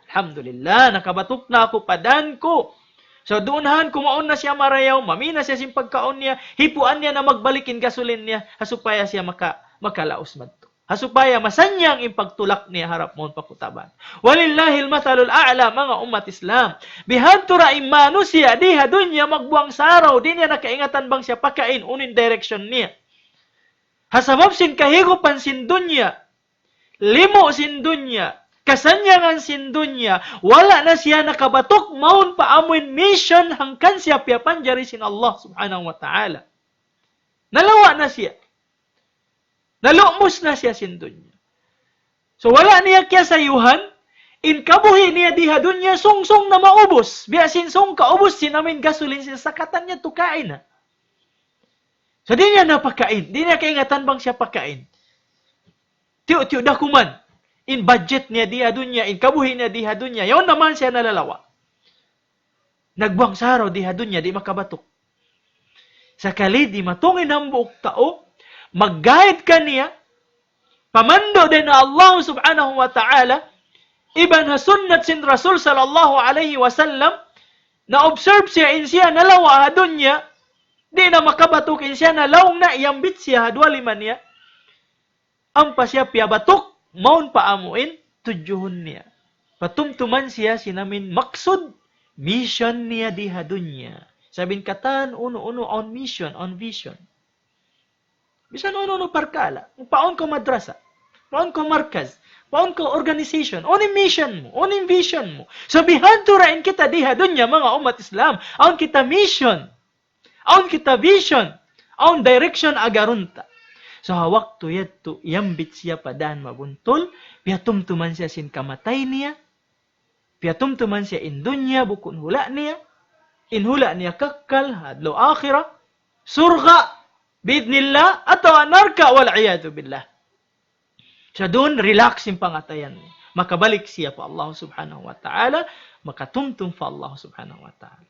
Alhamdulillah, nakabatok na ako, padan ko. So doonhan, kumaon na siya marayaw, mamina siya sin pagkaon niya, hipuan niya na magbalikin gasolin niya, hasupaya siya makalaos madto. Hasupaya masanyang impagtulak niya harap mo pakutaban. Walillahil mathalul a'la mga umat Islam. Bihadtura imano siya, diha doon niya magbuang saraw, di niya nakaingatan bang siya pakain, unin direction niya. Hasabab sin kahigupan sin dunya, limo sin dunya, kasanyangan sin dunya, wala na siya nakabatok, maun paamuin mission hangkan siya piyapan jari sin Allah subhanahu wa ta'ala. Nalawa na siya. Nalumos na siya sin dunya. So wala niya kya sayuhan, in kabuhi niya diha dunya, sung-sung na maubos. Biya sinsong kaubos, sinamin gasolin siya, sakatan niya tukain na. So di niya napakain, di niya kaingatan bang siya pakain. Tiyo-tiyo da kuman. In budget niya diha dunya, in kabuhi niya diha dunya, yon naman siya nalalawa. Nagbuang saraw diha dunya, di makabatok. Sakali di matungin ang buok tao, mag-guide ka niya, pamando din na Allah subhanahu wa ta'ala, iban ha sunnat sin Rasul sallallahu alaihi wasallam, na observe siya in siya nalawa ha dunya, di na makabatok in siya nalawang na iyambit siya ha duwaliman niya, ang pa siya piyabatok, maun paamuin, tudyuhon niya. Patumtuman siya sinamin maksud, mission niya di ha dunya. Sabing katan, uno-uno on mission, on vision. Bisan uno-uno parkala. Paon ko madrasa. Paon ko markaz. Paon ko organization. Oning mission mo. Oning vision mo. Sabihan turain kita diha dunya mga umat Islam. Aon kita mission. Aon kita vision. Aon direction agarunta. So hawak tuyat tu yambit siya padaan mabuntol, piatumtuman siya sin kamatay niya, piatumtuman siya in dunya bukun hula niya, in hula niya kakkal hadlo akhirah, surga bidnillah atau narka wal iyadu billah. So doon relax yung pangatayan niya. Makabalik siya pa Allah subhanahu wa ta'ala, makatumtum pa Allah subhanahu wa ta'ala.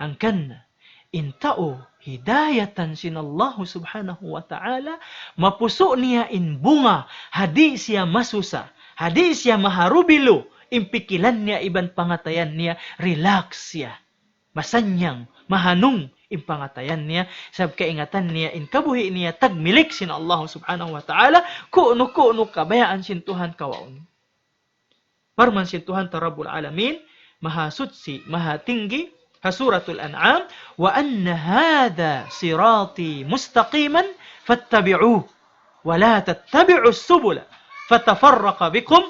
Ang kanna, intao hidayatan sin Allah subhanahu wa ta'ala, mapuso niya in bunga, hadi siya masusa, hadi siya maharubilo, impikilan niya iban pangatayan niya, relax siya, masanyang, mahanong in pangatayan niya, sab kaingatan niya, in kabuhi niya, tagmilik sin Allah subhanahu wa ta'ala, kuno kabayaan sin Tuhan kawaon. Parman sin Tuhan Rabbul Alamin, maha sutsi, maha tinggi, suratul An'am, wa anna hadha sirati mustaqiman fattabi'uh wa la tattabi'us subula fatafarraqa bikum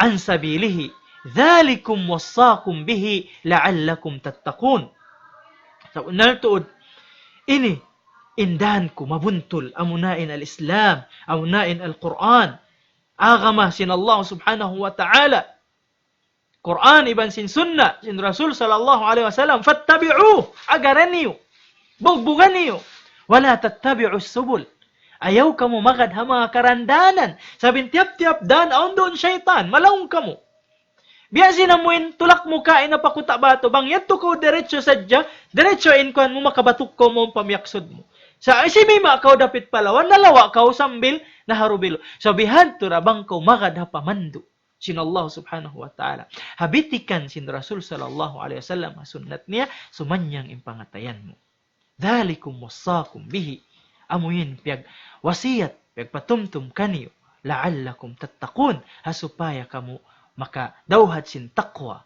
an sabilihi dhalikum wassaqum bihi la'allakum tattaqun. So naltuod ini indahan ko mabuntol amunain al-Islam, amunain al-Quran, agama sin Allah subhanahu wa ta'ala, Quran iban sin sunnah sin Rasul sallallahu alaihi wasallam, fattabi'uh, agaran niyo, bugbugan niyo, wala tattabi'us subul, ayaw kamu magad ha mga karandanan, sabing tiap-tiap dan aon doon syaitan, malawong kamu. Biyasin amuin, tulak mo kain na pakuta bato, bang yato ko diretso sadya, diretso inkuhan mo makabatuk ko mo pamyaksod mo. Sa isimima kau dapit palawan, nalawa kau sambil naharubilo. Sabihan to rabang kau magad ha pamandu. Sin Allah subhanahu wa ta'ala. Habitikan sin Rasul sallallahu alaihi wasallam sunnat niya, sumanyang impangatayan mo. Dhalikum wassakum bihi. Amuyin piyag wasiyat, piyag patumtum kaniyo, la'allakum tattaqun, hasupaya kamu maka dawhad sin taqwa,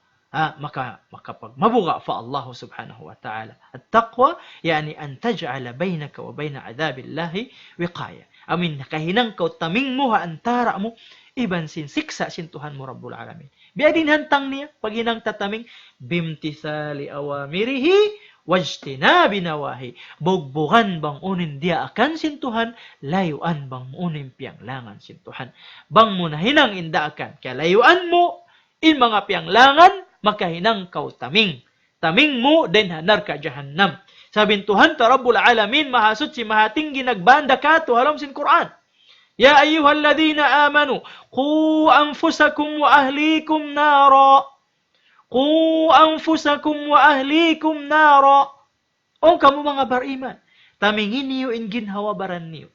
makapagmabuga fa Allah subhanahu wa ta'ala. At taqwa, yani an taj'ala bainaka wa baina adhabillahi wiqaya. Amin, kahinang kau taming mo ha antara mo, iban sin siksa sin Tuhan mo Rabbul Alamin. Biya din hantang niya, pag hinang tataming, bimtisali awamirihi, wajtinabi nawahi. Bugbugan bang unin dia akan sin Tuhan, layuan bang unin piyang langan sin Tuhan. Bang mo na hinang inda akan, kaya layuan mo, in mga piyang langan, makahinang kau taming. Taming mo, den hanar ka jahannam. Sabing Tuhan ta Rabbul Alamin, mahasut si mahating ginagbanda ka, tuhalam sin Quran. Ya ayyuhalladhina amanu, qu anfusakum wa ahlikum nara. Qu anfusakum wa ahlikum nara. O kamu mga bariman, tamingin niyo in ginhawabaran niyo.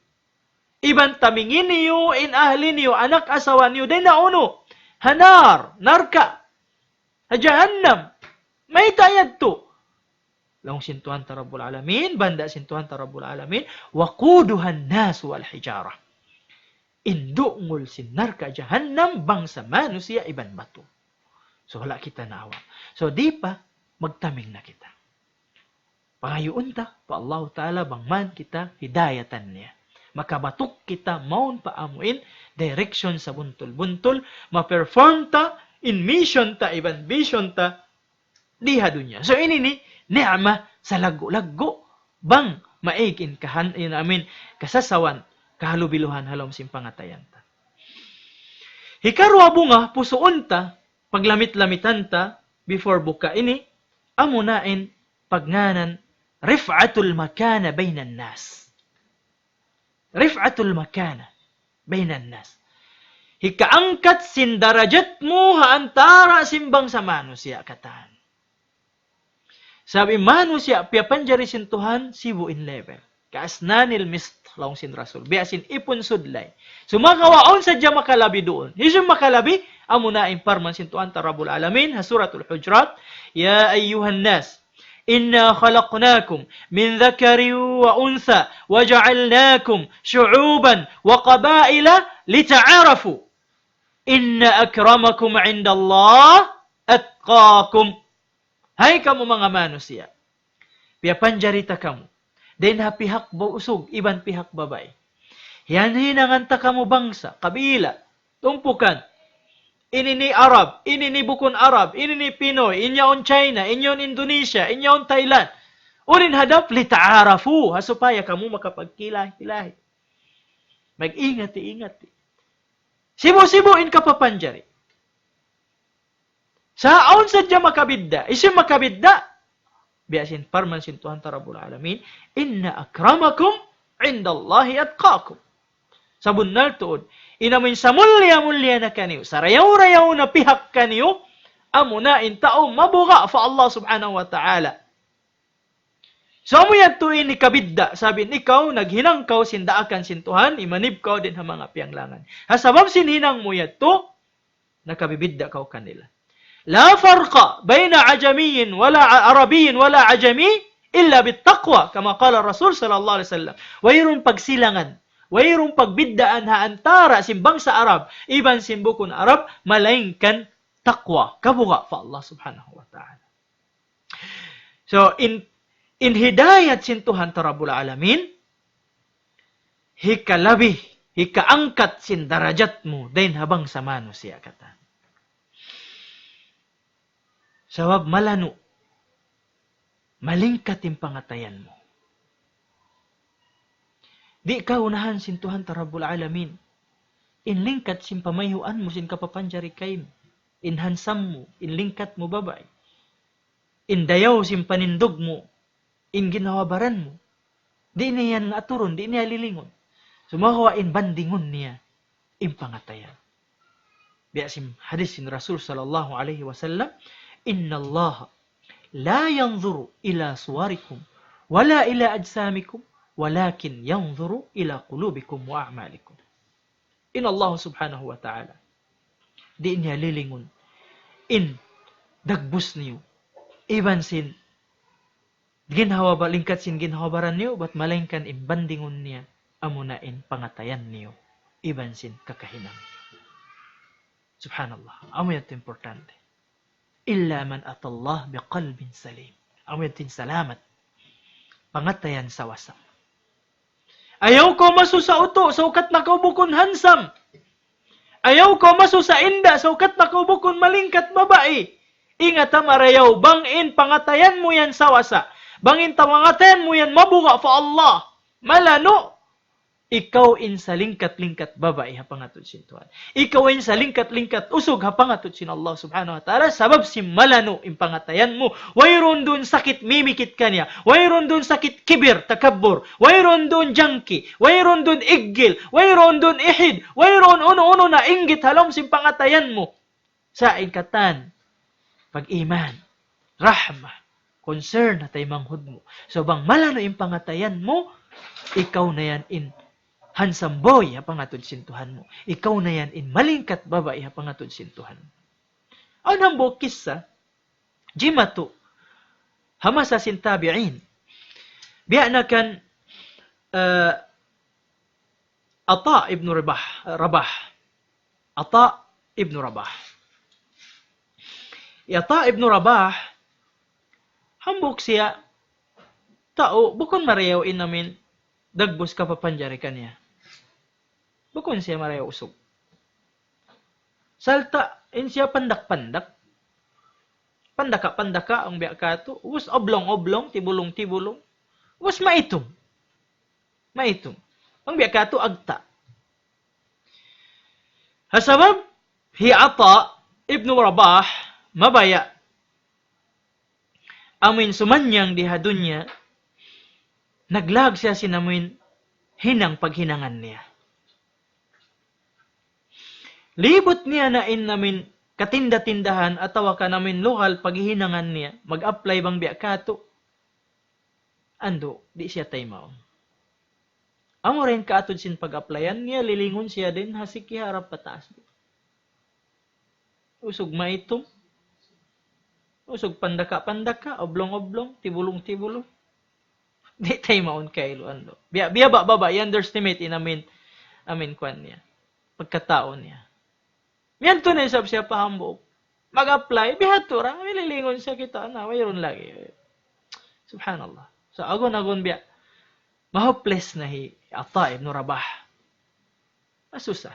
Iban tamingin niyo in ahli niyo, anak asawa niyo, day nauno. Hanar, narka, jahannam, may tayad to. Long sintuhan ta Rabbul Alamin, banda sintuhan ta Rabbul Alamin, waquduhan nas wal hijarah. Indungol sinar ka jahannam, bangsa manusia iban bato. So wala kita naawa. So di pa, magtaming na kita. Pangayuon ta, pa Allah Ta'ala bang man kita hidayatan niya. Makabatok kita maun paamuin, direction sa buntol-buntol, ma-perform ta, in mission ta, iban vision ta, diha dunya. So ini ni, ni'ama sa lago-lago, bang maigin kasasawan, kahalubiluhan halom simpangatayan ta. Hikarwa bunga, pusoon ta, paglamit-lamitan ta, before buka ini, amunain pagnganan, rif'atul makana bainan nas. Rif'atul makana bainan nas. Hikaangkat sin darajat mo haantara simbang sa manusia katahan. Sabi manusia, piyapanjari sin Tuhan, sibu in level. Kaasnanil mist, laong sin Rasul. Biasin ipon sudlay. Sumakawaon sa dya makalabi doon. Isyung makalabi, amunain parman sin Tuhan ta Rabbul Alamin, suratul Hujurat, Ya ayyuhan nas, inna khalaqnakum min dhakarin wa untha wa ja'alnakum syu'uban wa qabaila lita'arafu. Inna akramakum 'indallah atqakum. Hay kamu mga manusia. Piyapanjarita kamu. Den ha pihak usog, iban pihak babay. Yan hinanganta kamu bangsa, kabila, tumpukan. Ini ni Arab, ini ni bukon Arab, ini ni Pinoy, inyaon China, inyaon Indonesia, inyaon Thailand. Urin hadap, lita'arafu, hasupaya kamu makapagkilahi-lahi. Mag-ingat. Sibo-sibuin ka pa panjari. Sa aun sadya makabidda. Isim makabidda. Biasin parman sin Tuhan Rabbul Alamin. Inna akramakum indallahi atqakum. Sa bunnal tuod. Inamin sa mulya-mulya na kaniyo. Sa rayaw-rayaw na pihak kaniyo. Amuna in tao mabuga fa Allah subhanahu wa ta'ala. So mo yan tuin ni kabidda. Sabi ikaw, naghinangkaw sindaakan sin Tuhan. Imanib kaw din ha mga piyanglangan. Hasabab sinhinang mo yan to. Nakabibidda kaw kanila. La farqa bayna ajamiyin wala arabiyin wala ajami illa bittaqwa kama qala Rasul sallallahu alaihi wasallam. Wayron pagsilangan, wayron pagbiddaan ha antara simbang sa Arab, iban simbukon Arab malainkan taqwa, kabuga fa Allah subhanahu wa ta'ala. So in hidayat sin Tuhan Rabbul Alamin, hikalabi, hikaangkat sin darajat mo dain habang sa mano siya kata. Sawab malano, malingkat yung pangatayan mo. Di ka unahan sin Tuhan Rabbul Alamin. Inlingkat sin pamayhuan mo sin kapapanjari kayo. Inhansam mo, inlingkat mo babay. Indayaw sin panindog mo, inginawabaran mo. Di niya nga aturon, di niya lilingon. Sumahawa bandingon niya in pangatayan. Biya sin hadis sin Rasul sallallahu alaihi wasallam, Inna Allah la yanzuru ila suwarikum wala ila ajsamikum walakin yanzuru ila qulubikum wa a'malikum. Inna Allah subhanahu wa ta'ala di niya lilingon in dagbus niyo iban sin ginhawa ba lingkat sin ginhawabaran niyo bat malingkan in bandingon niya amuna in pangatayan niyo iban sin kakahinang. Subhanallah. Amo yato importante. Illa man atallah biqalbin salim. Amin salamat. Pangatayan sa wasam. Ayaw ko masu sa uto, saukat na kaubukon hansam. Ayaw ko masu sa inda, saukat na kaubukon malingkat babae. Ingat marayaw, bangin pangatayan mo yan sa wasa. Bangin pangatayan mo yan mabuga fa Allah. Malano, ikaw in sa lingkat-lingkat babae hapangatod sin Tuhan. Ikaw in sa lingkat-lingkat usog hapangatod sin Allah subhanahu wa ta'ala. Sabab si malano in pangatayan mo. Wayron dun sakit mimikit kanya. Wayron dun sakit kibir, takabbur. Wayron dun jangki. Wayron dun iggil. Wayron dun ihid. Wayron uno-uno na inggit halom sin pangatayan mo. Sa ingkatan, pag-iman, rahmah, concern na tayo manghud mo. So bang malano in pangatayan mo, ikaw na yan in hansam boy hapangatod sin Tuhan mo. Ikaw na yan in malingkat babae hapangatod sin Tuhan mo. Ang hambo kisa, jimatu, hamasa sin tabi'in. Biya na kan Ata ibn Rabah. Ata ibn Rabah. Ata ibn Rabah, hambok siya, tao, bukon mariyaw inamin, dagbos ka papanjari kanya. Bukon siya marayaw usog. Salta, in siya pandak-pandak. Pandaka-pandaka ang biya kato. Was oblong-oblong, tibulong-tibulong. Was maitom. Maitom. Ang biya kato agta. Hasabab, hi'ata ibn Rabah, mabaya. Amin sumanyang dihadun niya, naglag siya sinamin hinang paghinangan niya. Libot niya na in namin katinda-tindahan atawa ka namin lokal paghihinangan niya, mag-apply bang biya kato. Ando, di siya taymaw. Amo rin kaatod sin pag-applyan niya, lilingon siya din, hasik iharap pataas. Usog maitom. Usog pandaka-pandaka, oblong-oblong, tibulong-tibulong. Di tayo maun kailo ando. Biya ba i-underestimate in amin kwan niya. Pagkataon niya. Yan to na isab siya pahambog. Mag-apply, bihato ra, mililingon siya kita na, mayroon lagi. Subhanallah. So agon-agon biya. Mahopeless na Ata ibn Rabah. Asusa.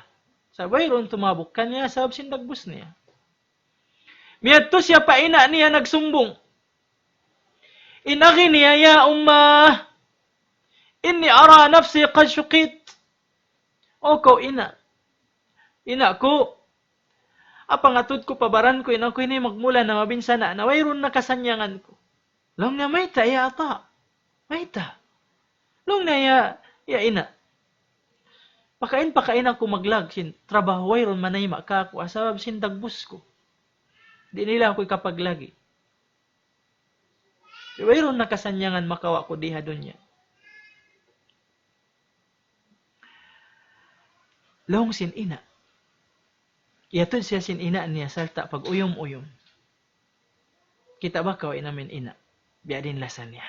Sa mayroon tumabok kanya, sabab sindagbus niya. Miyato siya paina niya nagsumbong. Inaki niya, ya ummah, inni ara nafsi qad syukit. O ko ina. Ina ko. Apangatod ko pabaran ko ina ko ini magmula na mabinsana na wayron na kasanyangan ko. Long na may ta ya ata. May ta. Long na ya ina. Pakain ako maglag sin trabaho wayron manayma ka ako asab sin dagbus ko. Di nila ako kapaglagi. Wayron na kasanyangan makawa ko diha dunya. Long sin ina. Iyatod siya sin ina niya salta pag uyom-uyom. Kita ba kaw inamin ina? Biya din lasan niya.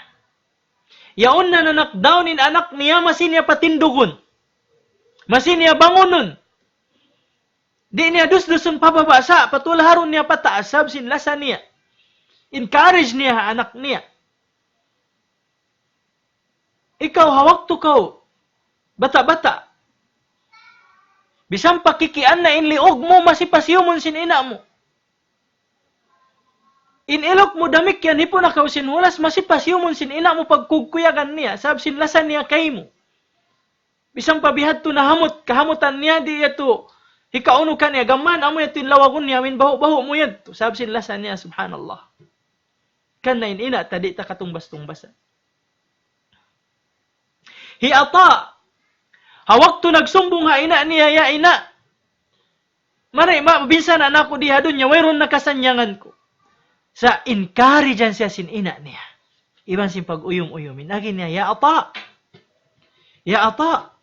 Yaon na nanakdown in anak niya masin niya patindugon. Masin niya bangonon. Di niya dus-dusun pababa sa patulaharon niya pataasab sin lasan niya. Encourage niya anak niya. Ikaw hawak to kaw. Bata-bata. Bisang pakikian na inliog mo masipasyumon sin ina mo. Inilok mo damik yan hipo na kaw sinhulas masipasyumon sin ina mo pagkugkuyagan niya. Sab sinlasan niya kay mo. Bisang pabihad to na hamot. Kahamutan niya di yato. Hikauno ka niya. Gaman amo yato yung lawagon niya. Min baho-baho mo yan. Sab sinlasan niya. Subhanallah. Kan na ina tadi ta katumbas-tumbasan. Hiata. Hawak to nagsumbong ha ina niya ya ina. Maray mabinsan na ako diha doon niya. Wayron nakasanyangan ko. Sa encouragean siya sin ina niya. Iban sin pag-uyom-uyomin. Agi niya, ya ata. Ya ata.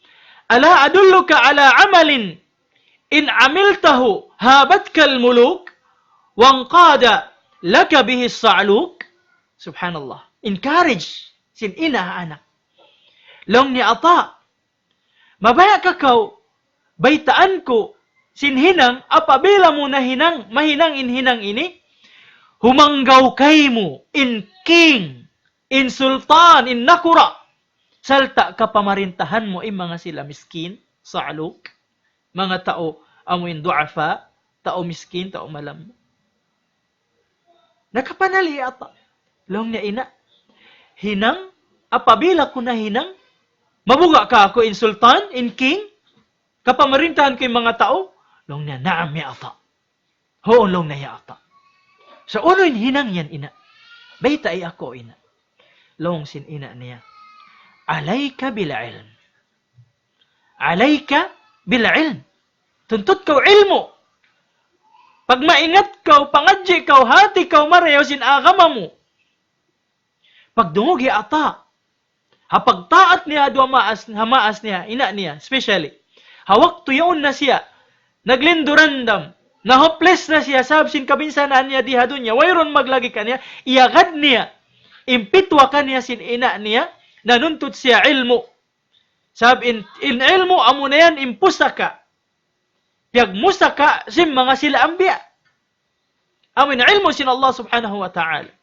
Ala adulluka ala amalin in amiltahu habatkal muluk wangqada laka bihi sa'luk. Subhanallah. Encourage sin ina anak. Long ni ata. Mabaya ka kaw, baytaan ko, sinhinang, apabila mo na hinang, mahinang inhinang ini, humanggaw kay mo, in king, in sultan, in nakura, salta ka pamarintahan mo, mga sila miskin, sa'luk, mga tao, amuin du'afa, tao miskin, tao malam. Nakapanali ata. Long niya ina, hinang, apabila ko na hinang, mabuga ka ako in sultan, in king? Kapamarintahan ko yung mga tao? Long niya, naam ya ata. Hoon long na ya ata. So, uno yung hinang yan, ina. Bayta ay ako, ina. Long sin ina niya. Alayka bila ilm. Alayka bila ilm. Tuntut kaw ilmo. Pag maingat kaw, pangadji kaw, hati kaw, marayaw sin agama mo. Pagdungog ya ata. Hapagtaat niya, hamaas niya, ina niya, especially. Hawak tuyaon na siya. Naglindurandam. Na hopeless na siya. Sabsin kabinsanaan niya diha dunya. Wayron maglagi ka niya. Iyagad niya. Impitwa ka niya sin ina niya. Nanuntut siya ilmo. Sab in ilmo amo na yan impusaka. Piyag musaka sim mga sila ambiya. Amin ilmo sin Allah subhanahu wa ta'ala.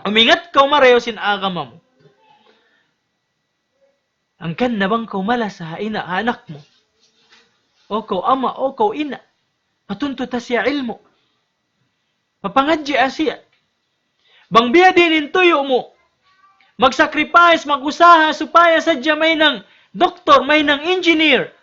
Umingat ka umarayo sin agama mo. Ang kan na bang kumala sa ina, anak mo? O ko ama, o ko ina. Patunto ta siya ilmo. Mapangadji siya. Bang biya din intuyo mo. Mag-sacrifice, mag-usaha, supaya sadya may ng doktor, may ng engineer,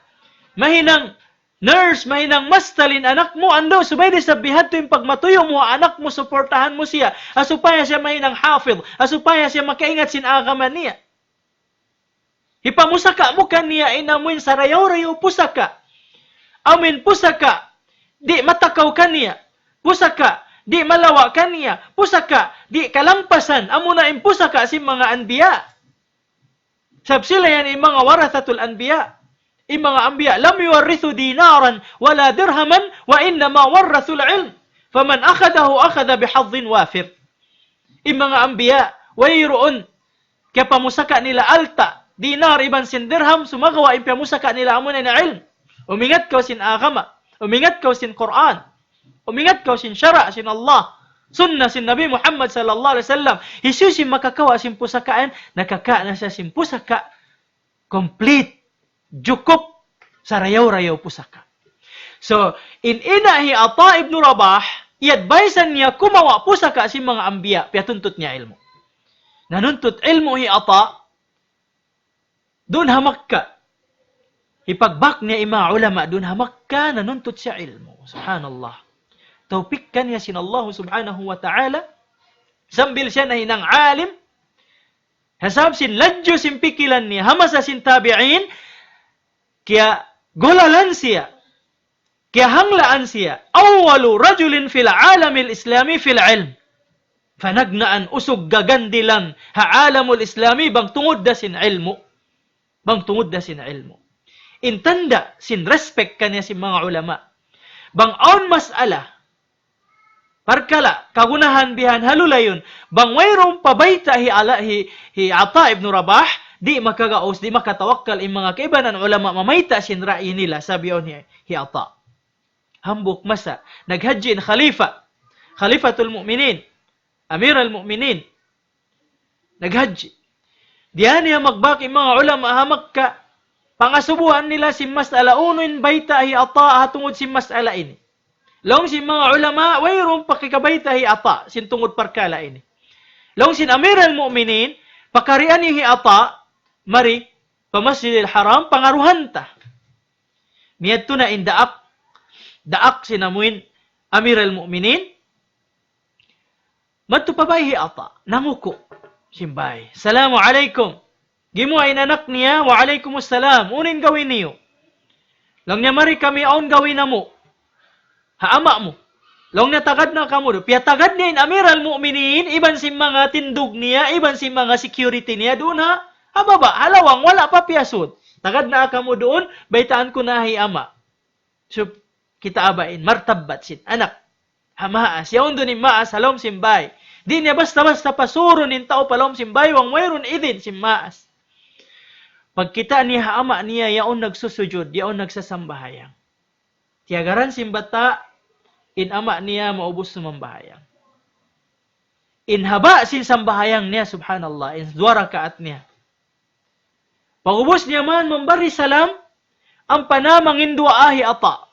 may ng nurse, may ng mastalin, anak mo, ando, subay di sabihan to yung pagmatuyo mo, anak mo, suportahan mo siya, asupaya siya may ng hafid, asupaya siya makaingat sin agaman niya. Hipamusaka mo kaniya inamuin sa rayaw-rayaw pusaka. Amin pusaka, di matakaw kaniya. Pusaka, di malawa kaniya. Pusaka, di kalampasan. Amo na impusaka si mga anbiya. Sab sila yan yung mga warathatul anbiya. Yung mga anbiya, lam yuwarrithu dinaran wala dirhaman wa innama warrathul ilm. Faman akhadahu akhada bihadhin wafir. Yung mga anbiya, wayroon. Kaya pamusaka nila alta. Dinar iban sin dirham, sumagawa impya musaka nila amo na ilm. Umingat ka sin agama. Umingat ka sin Quran. Umingat ka sin syara, sin Allah. Sunnah sin Nabi Muhammad sallallahu alaihi wasallam. Jesus yung makakawa sin pusakaan, nakaka na siya sin pusaka. Complete. Jukup sa rayaw-rayaw pusaka. So, in inahi Ata ibn Rabah, i-advisean niya kumawa pusaka sin mga ambiya, piatuntut niya ilmo. Nanuntut ilmo hi Ata, doon hamak ka. Ipagbak niya ima ulama dun hamak ka nanuntut siya ilmu. Subhanallah. Taupikkan niya sin Allah subhanahu wa ta'ala. Sambil siya na hinang alim. Hasab sin ladyo sin pikilan niya. Hamasa sin tabi'in. Kaya gulalan siya. Kaya hanglaan siya. Awalu rajulin fil alamil islami fil ilm. Fanagnaan usog gagandilan ha alamul islami bang tungod da sin ilmu. Bang tungod da sin ilmu. Intanda sin respect kanya si mga ulama. Bang aun mas'ala. Parkala kagunahan bihan halulayon. Bang mayroong pabayta hi Ata ibn Rabah, di makagaos, di makatawakkal in mga kaibanan ulama mamayta sin ra'yi nila sabiyon hi Ata. Hambuk masa naghaji in Khalifatul Mu'minin. Amir al-Mu'minin. Naghaji. Diyan niya magbaki mga ulama hamak ka. Pangasubuhan nila si mas'ala unuin bayta hi Ata tungod si mas'ala ini. Long si mga ulama wayron pakikabayta hi Ata sin tungod parkala ini. Long sin Amir al-Mu'minin pakarian hi Ata mari pa Masjidil Haram pangaruhanta. Miyadto na in daak sinamuin Amir al-Mu'minin. Madto pabayhi Ata, nanguko, simbay. Salamu alaikum. Gimuay anak niya, wa alaikumussalam. Unin gawin niyo. Lang niya mari kami aon gawin na mo. Haama mo. Lang niya tagad na kamo. Piya tagad niya in Amir al-Mu'minin, iban si mga tindog niya, iban si mga security niya, doon ha. Hababa, halawang, wala pa piyasod. Tagad na kamo doon, baytaan ko na hi ama. So, kita abain, martabat sin anak. Hamaas, yaon doon in maas, halom simbay. Di niya basta-basta pasuro nin tao palom simbay, wang mayroon idin simmaas. Pagkita niya ama niya, yaon nagsusujud, yaon nagsasambahayang. Tiagaran simbata, in ama niya maubos sumambahayang. In haba sin sambahayang niya, subhanallah, in 2 rakaat niya. Pagubos niya man, mambari salam, ang panamangin duaahi Ata.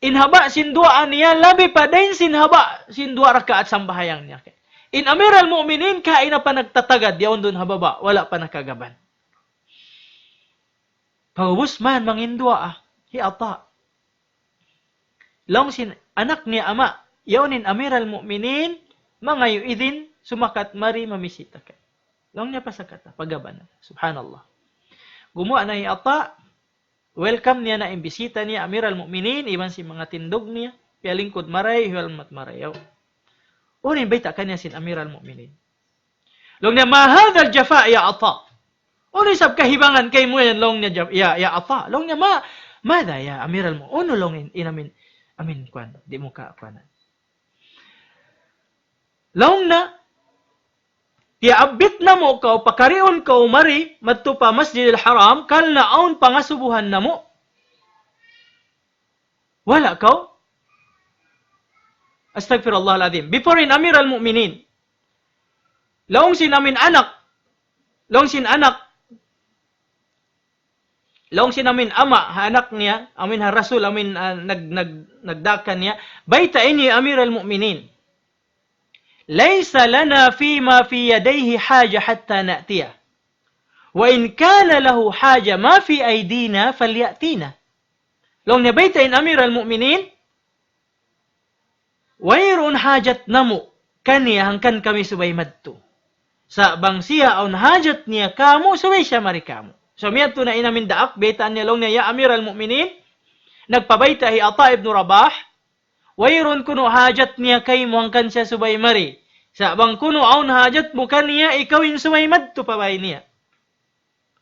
Inhaba sin dua niya, labi pa din sinhaba sin 2 rakaat sambahayang niya. In Amir al-Mu'minin, kain na pa nagtatagad, yaon doon hababa, wala pa nakagaban. Pagubos man, mangindua hi Ata. Long sin anak niya ama, yaonin Amir al-Mu'minin, mga yuidin, sumakat mari mamisita ka. Long niya pa sa kata, pagaban. Subhanallah. Gumawa na hi Ata, welcome niya na imbisita niya Amir al-Mu'minin, iban si mga tindog niya, pialingkod maray, hiwalmat marayaw. Unin bayta kanya sin Amir al-Mu'minin. Long niya, mahadal jafa ya Ata. Unin sab kahibangan kay mo yan, long niya, ya Ata. Long niya, mada ya Amir al-Mu'minin. Uno long inamin, amin kwan, di mo ka kwanan. Long na, tiabit na mo ka, pakarion ka umari, madto pa Masjidil Haram, kal na aon pangasubuhan na mo. Wala ka. Astaghfirullah al-azim. Before in Amir al-Mu'minin, laong sin amin anak, laong sin amin ama, anak niya, amin ha Rasul, amin nagdakan niya, bayta ini Amir al-Mu'minin. Laysa lana fima fi yadayhi haja hatta na'tiyah. Wa in kana lahu haja ma fi aydina falyatina. Long nabayta in Amir al-Mu'minin, wayron hajat namu kaniya hangkan kami subay madto. Sa bangsiya on hajat niya kamo subay siya mari kamo. So miyadto na inamin daak baytaan niya long niya ya Amir al-Mu'minin, nagpabayta hi Ata ibn Rabah, wayron kuno hajat niya kay mo hangkan siya subay mari. Sa bang kuno aun hajat mo kaniya ikawin subay madto pabay niya.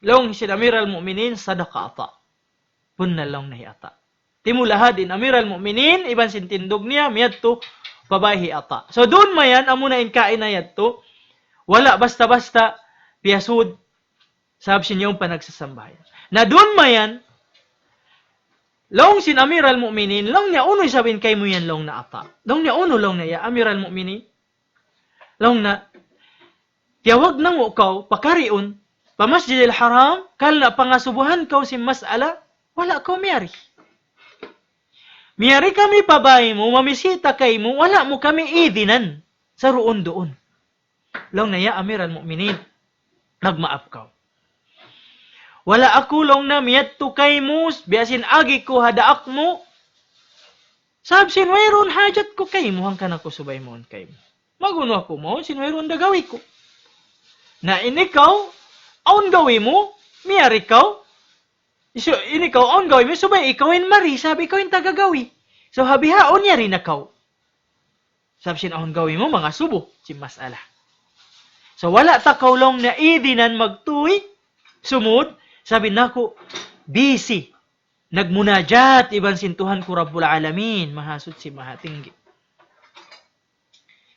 Long si Amir al-Mu'minin sadaqa Ata. Punna long nahi Ata. Timulahad in Amir al-Mu'minin iban sintindog niya miyadto pabay hi Ata. So doon mayan amo na in kain na yadto. Wala basta-basta piyasud sab sinyong panagsasambayan. Na doon mayan long sin Amir al-Mu'minin, long niya uno sabin kay mo yan long na Ata. Long niya uno long na ya Amir al-Mu'minin. Long na tiyawag na mo kaw pakariun pa Masjidil Haram kal na pangasubuhan kaw si mas'ala wala kaw miyari. Miyari kami pabay mo, mamisita kay mo, wala mo kami idinan sa roon doon. Long na ya Amir al-Mu'minin, nagmaap kaw. Wala ako long na miyadto kay mo, biasin agi ko hadaak mo. Sabsin, mayroon hajat ko kay mo, hangkan ako subay mo kay mo. Maguno ako mo, sin mayroon dagawi ko. Na inikaw, aon gawi mo, miyar ikaw. So, inikaw, aon gawi mo, subay ikaw in mari, sabi ikaw in tagagawi. So, habihaon niya rin akaw. Sabsin, aon gawi mo, mga subo, si masala. So, wala takaw long na idinan magtuwi, sumud, sabi nako, busy. Nagmunajat, ibang sintuhan ko Rabbul Alamin, mahasud si Mahatinggi.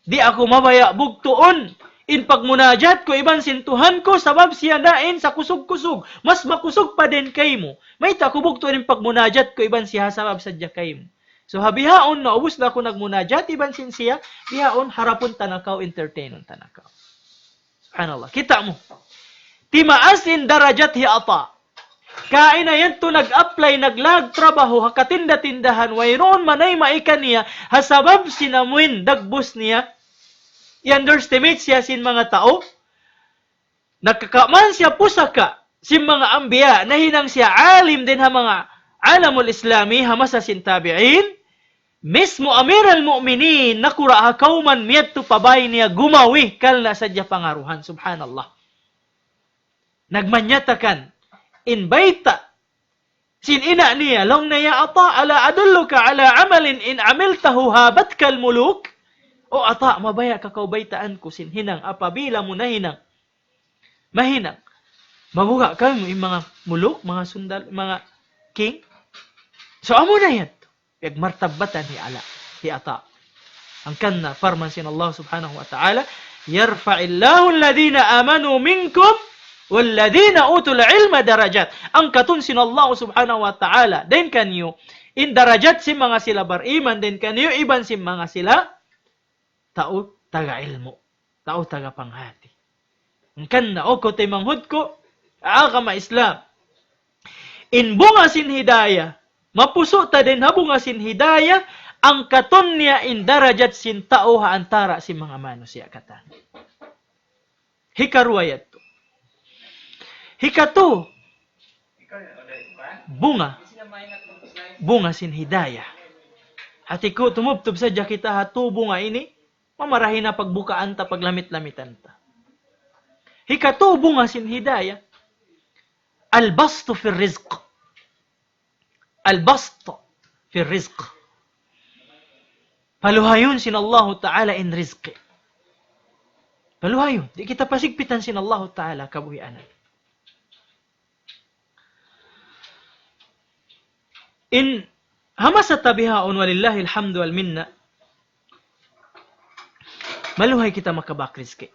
Di ako mabaya bugtuon, in pagmunajat ko, ibang sintuhan ko, sabab siya nain sa kusog-kusog. Mas makusog pa din kay mo. May tako bugtuon in pagmunajat ko, ibang siya sabab sadya kay mo. So, habihaon, naubos na ako nagmunajat, ibang sin siya, bihaon, harapon tanakaw, entertainon tanakaw. Subhanallah. Kita mo. Timaasin darajat hiata. Kain na yan to nag-apply, naglag trabaho, hakatinda-tindahan, wayroon manay maikan niya, hasabab sinamuin, dagbos niya, i-underestimate siya sin mga tao, nakakaman siya pusaka, sin mga ambiya, nahinang siya alim din ha mga alamul islami, hamasa sin tabi'in, mismo amir al-mu'minin, nakura hakauman miyad to pabay niya, gumawi, kal na sadya pangaruhan, subhanallah. Nagmanyatakan, in baita, sin ina niya, long na ya ata, ala adulluka ala amalin in amiltahu habatkal muluk, o ata, mabaya kakaubaytaan ko, sin hinang, apabila mo na hinang, mahinang, mabuga ka mo yung mga muluk, mga sundal, mga king, so amo na yan, pagmartabatan hi ala, hi ata, ang kanna, farman sin Allah subhanahu wa ta'ala, yarfa'illahu alladhina amanu minkum, walladhina utul ilma darajat. Ang katun sin Allah subhanahu wa ta'ala. Then kanyo, in darajat si mga sila bariman, then kanyo iban si mga sila tao taga ilmo. Tao taga panghati. Ang kanna, o kote manghud ko, aakama Islam. In bunga sin hidayah, mapuso ta din habunga sin hidayah, ang katun niya in darajat sin tao haantara si mga manusia katan. Hikaruayat. Hikato, bunga. Bunga sin hidayah. Hati ko, tumubtob sadya kita hato bunga ini, mamarahin na pagbukaan ta, paglamit-lamitan ta. Hikato, bunga sin hidayah. Al-bastu fil rizq. Al-bastu fil rizq. Paluhayon sin Allah Ta'ala in rizqi. Paluhayon. Di kita pasigpitan sin Allah Ta'ala kabuhianan. In hamasa tabihaon walillahi alhamdu wal minna, maluhay kita makabak rizki.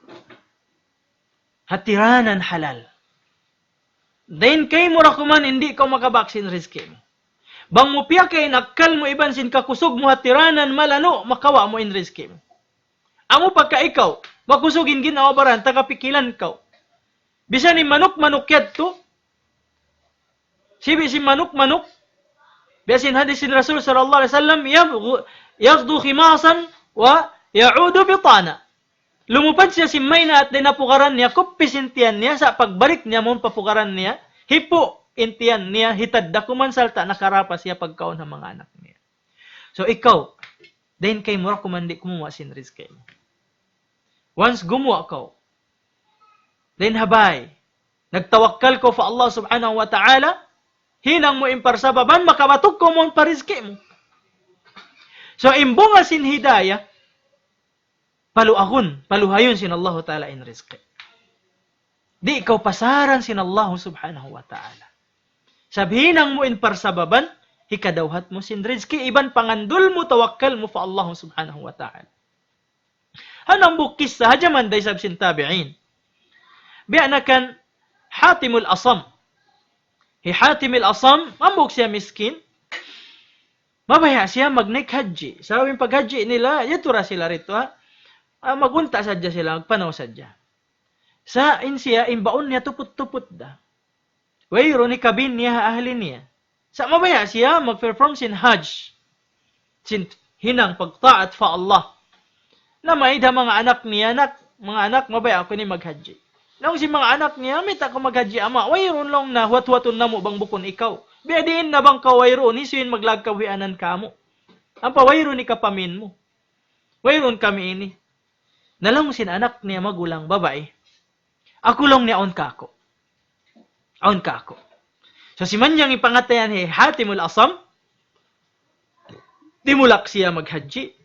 Hatiranan halal. Dain kay mo rakuman, hindi ka makabaksin rizki mo. Bang mo piya kay nakal mo iban sin kakusog mo hatiranan malano, makawa mo in rizki mo. Amo pagka ikaw, makusugin ginawabaran, tagapikilan ka. Bisa ni manok-manok yad to, sibi si manok-manok, biasin hadisin Rasul sallallahu alaihi wasallam, yaghdu khimasan wa ya'udu bitana. Lumupad siya si Mayna at dinapukaran niya, kupisin tiyan niya, sa pagbalik niya mong papukaran niya, hipo intiyan niya, hitad da kuman salta, nakarapas siya pagkaon ng mga anak niya. So ikaw, dahin kay mura kumandi kumuha sin rizki mo. Once gumuha ka, dahin habay, nagtawakkal ko fa Allah subhanahu wa ta'ala, hinang mo imparsababan, makabatok ko mo parizki mo. So imbunga sin hidayah, paluhayon sin Allah Ta'ala in rizqi. Di ikaw pasaran sin Allah subhanahu wa ta'ala. Sabhinang mo in parsababan, hikadawhat mo sin rizqi, iban pangandul mo, tawakkal mo fa Allah subhanahu wa ta'ala. Hanang bukis sa hajaman day sab sin tabi'in. Bi'anakan Hatimul Asam. Hi Hatimul Asam, mambuk siya miskin, mabaya siya mag-nek haji. Sa aming pag-haji nila, yatura sila rito ha. Magunta sadya sila, magpanaw sadya. Sa insiya, imbaon niya tuput-tuput da. Wayro ni kabin niya, ahli niya. Sa mabaya siya, mag-perform sin hajj. Sin hinang pagtaat fa Allah. Na may da mga anak niya, mga anak, mabaya ako ni mag-haji. Nang si mga anak niya, may tako maghaji ama, wayron lang na huwat-huwaton na mo bang bukon ikaw. Biadiin na bang kawayron, isuin maglagkawianan ka mo. Ang pawayron ni kapamin mo. Wayron kami ini. Nalang sin anak niya magulang babae. Ako lang niya on kako. On kako. So si manyang ipangatayan hatimul asam, dimulak siya maghaji.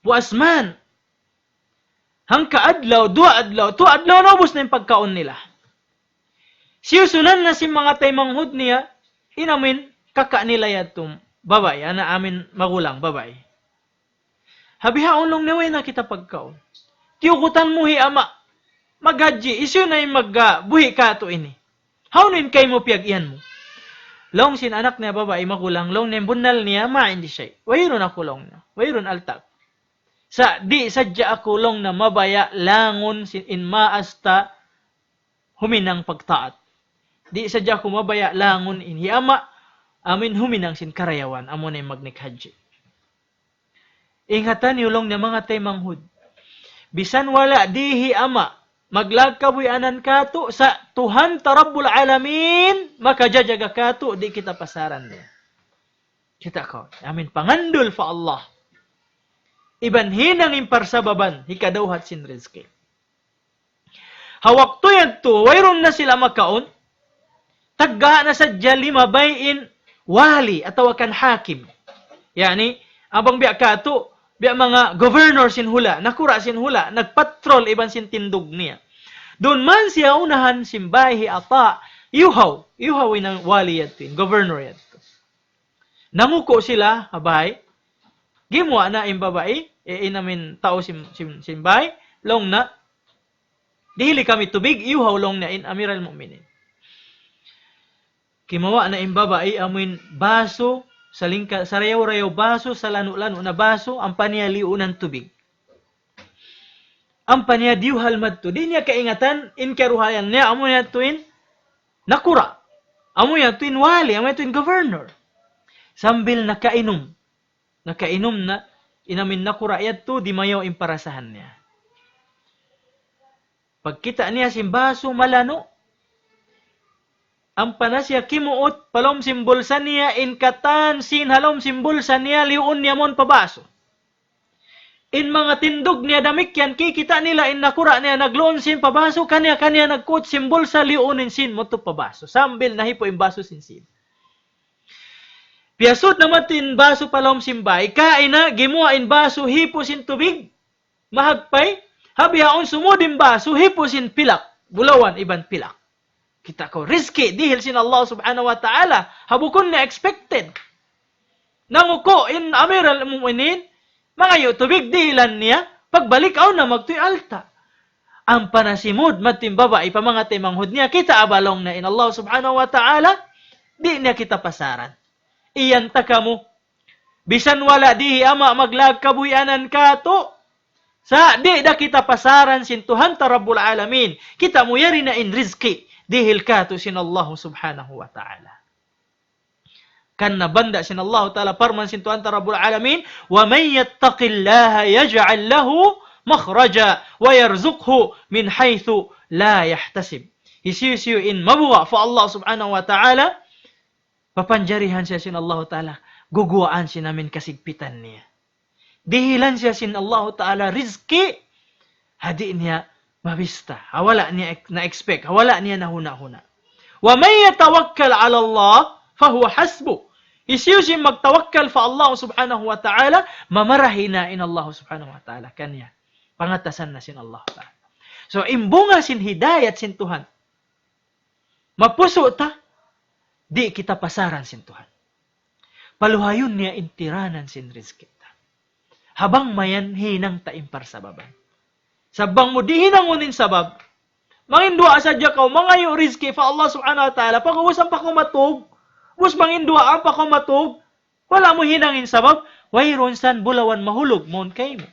Buasman, hangka adlaw, dua adlaw na ubos na yung pagkaon nila. Siyusunan na si mga taymanghud niya, inamin kaka nila yatong babae, ana amin magulang babae. Habihaon long naway na kita pagkaon. Tiyukutan mo ama, maghaji, isyo na yung magbuhi ka to ini. Haunin kay mo piag-iyan mo. Long sin anak niya babae magulang, long na bunal niya, hindi siya. Wayron ako long na, wayron altak. Di sadya ako long na mabaya langon sin in maasta huminang pagtaat. Di sadya ako mabaya langon in hiama amin huminang sin karayawan amo na magnikhaji. Ingatan yulong na mga taymanghud. Bisan wala dihi ama maglagkabuyanan kato sa Tuhan Rabbul Alamin makajajaga kato di kita pasaran niya. Kita ko, amin pangandol fa Allah. Iban hinang imparsababan hikadawhat sin rizki. Hawak to yan to, wayron na sila makaon, tagga na sa lima bayin wali atau kan hakim. Yani, abang biya kato, biya mga governor sin hula, nakura sin hula, nagpatrol iban sin tindog niya. Doon man siya unahan simbahi ata, yuhaw ng wali yato, governor yato. Nanguko sila, abay, gimwa na yung babae, inamin tao simbay, long na, dihili kami tubig, yuhaw long na in amiral mu'minin. Kimawa na yung babae, amin baso, sa rayaw-rayaw baso, sa lano-lano na baso, ang panialiunan tubig. Ang paniadiuhal madto, di niya kaingatan, in karuhayan niya, amo niya tuin, nakura. Amo niya tuin wali, amo niya tuin governor. Sambil nakainom na, inamin nakura yato, di mayaw imparasahan niya. Pagkita niya simbaso malano, ang panasya kimuot, palom simbolsan niya, inkatan, sinhalom simbolsan niya, liun niya mon pabaso. In mga tindog niya damikyan, kikita nila, in nakura niya, nagloon sin pabaso, kanya nagkut simbol sa liunin sin mo to pabaso. Sambil nahipo yung baso sin. Piyasot naman tin baso palom simbay, kain na, gimuha in baso, hipo sin tubig, mahagpay, habihaon sumudin baso, hipo sin pilak, bulawan iban pilak. Kita ko, risky, dihil sin Allah subhanahu wa ta'ala, habukon na expected. Nanguko in amiral mu'minin, mga yu, tubig dihilan niya, pagbalik aw na magtuy alta. Ang panasimod, matimbaba, ipamangatay manghud niya, kita abalong na in Allah subhanahu wa ta'ala, di niya kita pasaran. Iyan taka mo, bisan wala dihi ama maglagkabuyanan ka to, sa di da kita pasaran sin Tuhan Rabbul Alamin, kita mo yari na in rizki, dihil ka to sin Allah subhanahu wa ta'ala. Kan nabanda sin Allah ta'ala parman sin Tuhan Rabbul Alamin, wa may yattaqillaha yaj'al lahu makhraja wa yarzuqhu min haythu la yahtasib. Hisiyu in mabuwa fa Allah subhanahu wa ta'ala, papanjarihan siya sin Allah ta'ala, guguaan siya namin kasigpitan niya. Dihilan siya sin Allah ta'ala rizki, hadi niya mabista. Wala niya na-expect, wala niya nahuna-huna. Wa may yatawakkal ala Allah, fahuwa hasbu. Isiyo siya magtawakkal fa Allah subhanahu wa ta'ala, mamarahin na in Allah subhanahu wa ta'ala. Kanya, pangatasan na sin Allah ta'ala. So, imbunga sin hidayat sin Tuhan. Mapuso ta, di kita pasaran sin Tuhan. Paluhayon niya intiranan sin rizki ta. Habang mayan hinang taimpar sababan. Sabang mo di hinangunin sabab, mangindua sadya ka, mangayo rizki fa Allah subhanahu wa ta'ala, pag-uwasan pa ko matug, bus mangindua pa ko matug, wala mo hinangin sabab, wayron san bulawan mahulog, mon kay mo.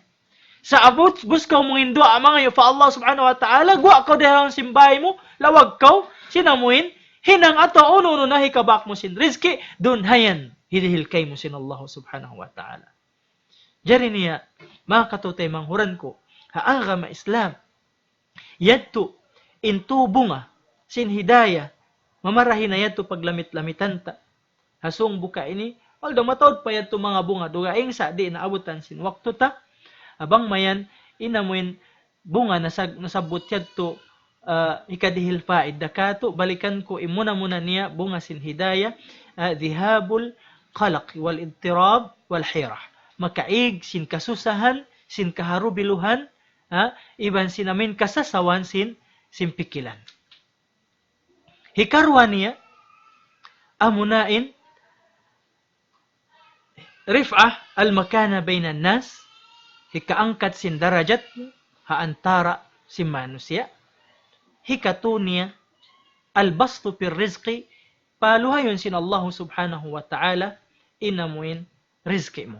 Sa abot, bus ka mangindua, mangayo fa Allah subhanahu wa ta'ala, guwa ka dahil simbay mo, lawag ka, sinamuin, hinang ato uno na hikabak mo sin rizki, dun hayan, hilihil kay mo sin Allah subhanahu wa ta'ala. Jari niya, mga katutay manghuran ko, haagama Islam, Yadto into bunga sin hidayah mamarahin na yadto paglamit-lamitan ta. Hasong buka ini although matawd pa yadto mga bunga dugaing sa di naabutan sin wakto ta abang mayan inamuin bunga nasabot yadto ikadihil faid dakato balikan ko imuna muna niya bunga sin hidayah dhihabul qalaq wal idtirab wal hirah makaig sin kasusahan sin kaharubiluhan iban sinamin kasasawan sin pikilan hikarwa niya amunain rif'ah al makana bainan nas hikaangkat sin darajat haantara si manusia hikatunia al-bastu fir rizqi paluhayon sin Allah subhanahu wa ta'ala inamuin rizki mo.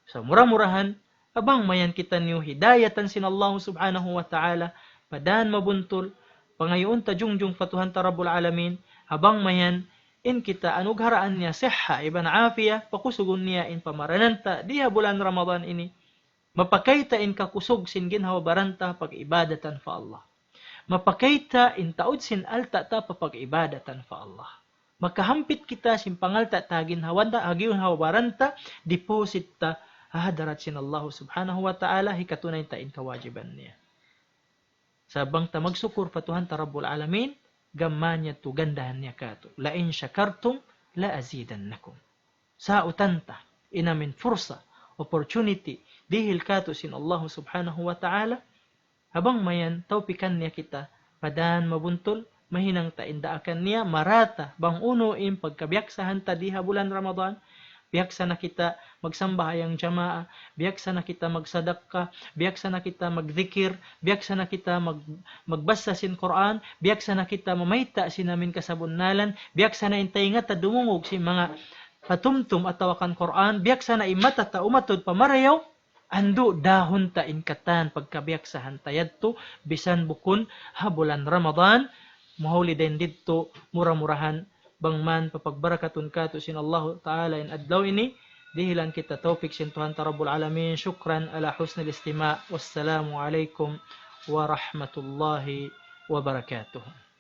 So murah-murahan abang mayan kita niyo hidayatan sin Allah subhanahu wa ta'ala padan mabuntul pangayon ta jungjung fatuhan ta rabbul alamin habang mayan in kita anugharaan niya sihha iban afiyah pakusugon niya in pamarananta diha bulan Ramadan ini mapakayta in kakusog sin ginhawa baranta pag-ibadatan fa Allah. Mapakayta in taod sin alta ta pag-ibadatan fa Allah. Makahampit kita sin pangalta ta ginhawanda agiyon hawabaranta deposit ta hadarat sin Allah subhanahu wa ta'ala hikatunay ta in kawajiban niya. Sabang ta magsukur patuhan ta rabbul alamin gamman niya tu gandahan niya kato. La in syakartum la azidannakum. Sa utanta inamin fursa opportunity dihil kato sin Allah subhanahu wa ta'ala habang mayan tawpikan niya kita padan mabuntol mahinang ta indaakan niya marata bang unuin pagkabiyaksahan ta diha bulan Ramadan biyaksa na kita magsambahayang jamaa biyaksa na kita magsadaqah biyaksa na kita magzikir biyaksa na kita magbasa sin Quran biyaksa na kita mamayta sinamin kasabunnalan biyaksa na intay nga ta dumungog si mga patumtum at tawakan Quran biyaksa na imata ta umatod pamarayaw ando dahon ta inkatan pagkabiyaksahan tayadto bisan bukon habulan Ramadan mahuli din didto mura-murahan bangman papagbarakaton kato sin Allah Ta'ala in adlaw ini dihilan kita tawfik sin Tuhan ta Rabbul Alamin syukran ala husnil istima' wassalamu alaikum wa rahmatullahi wa barakatuh.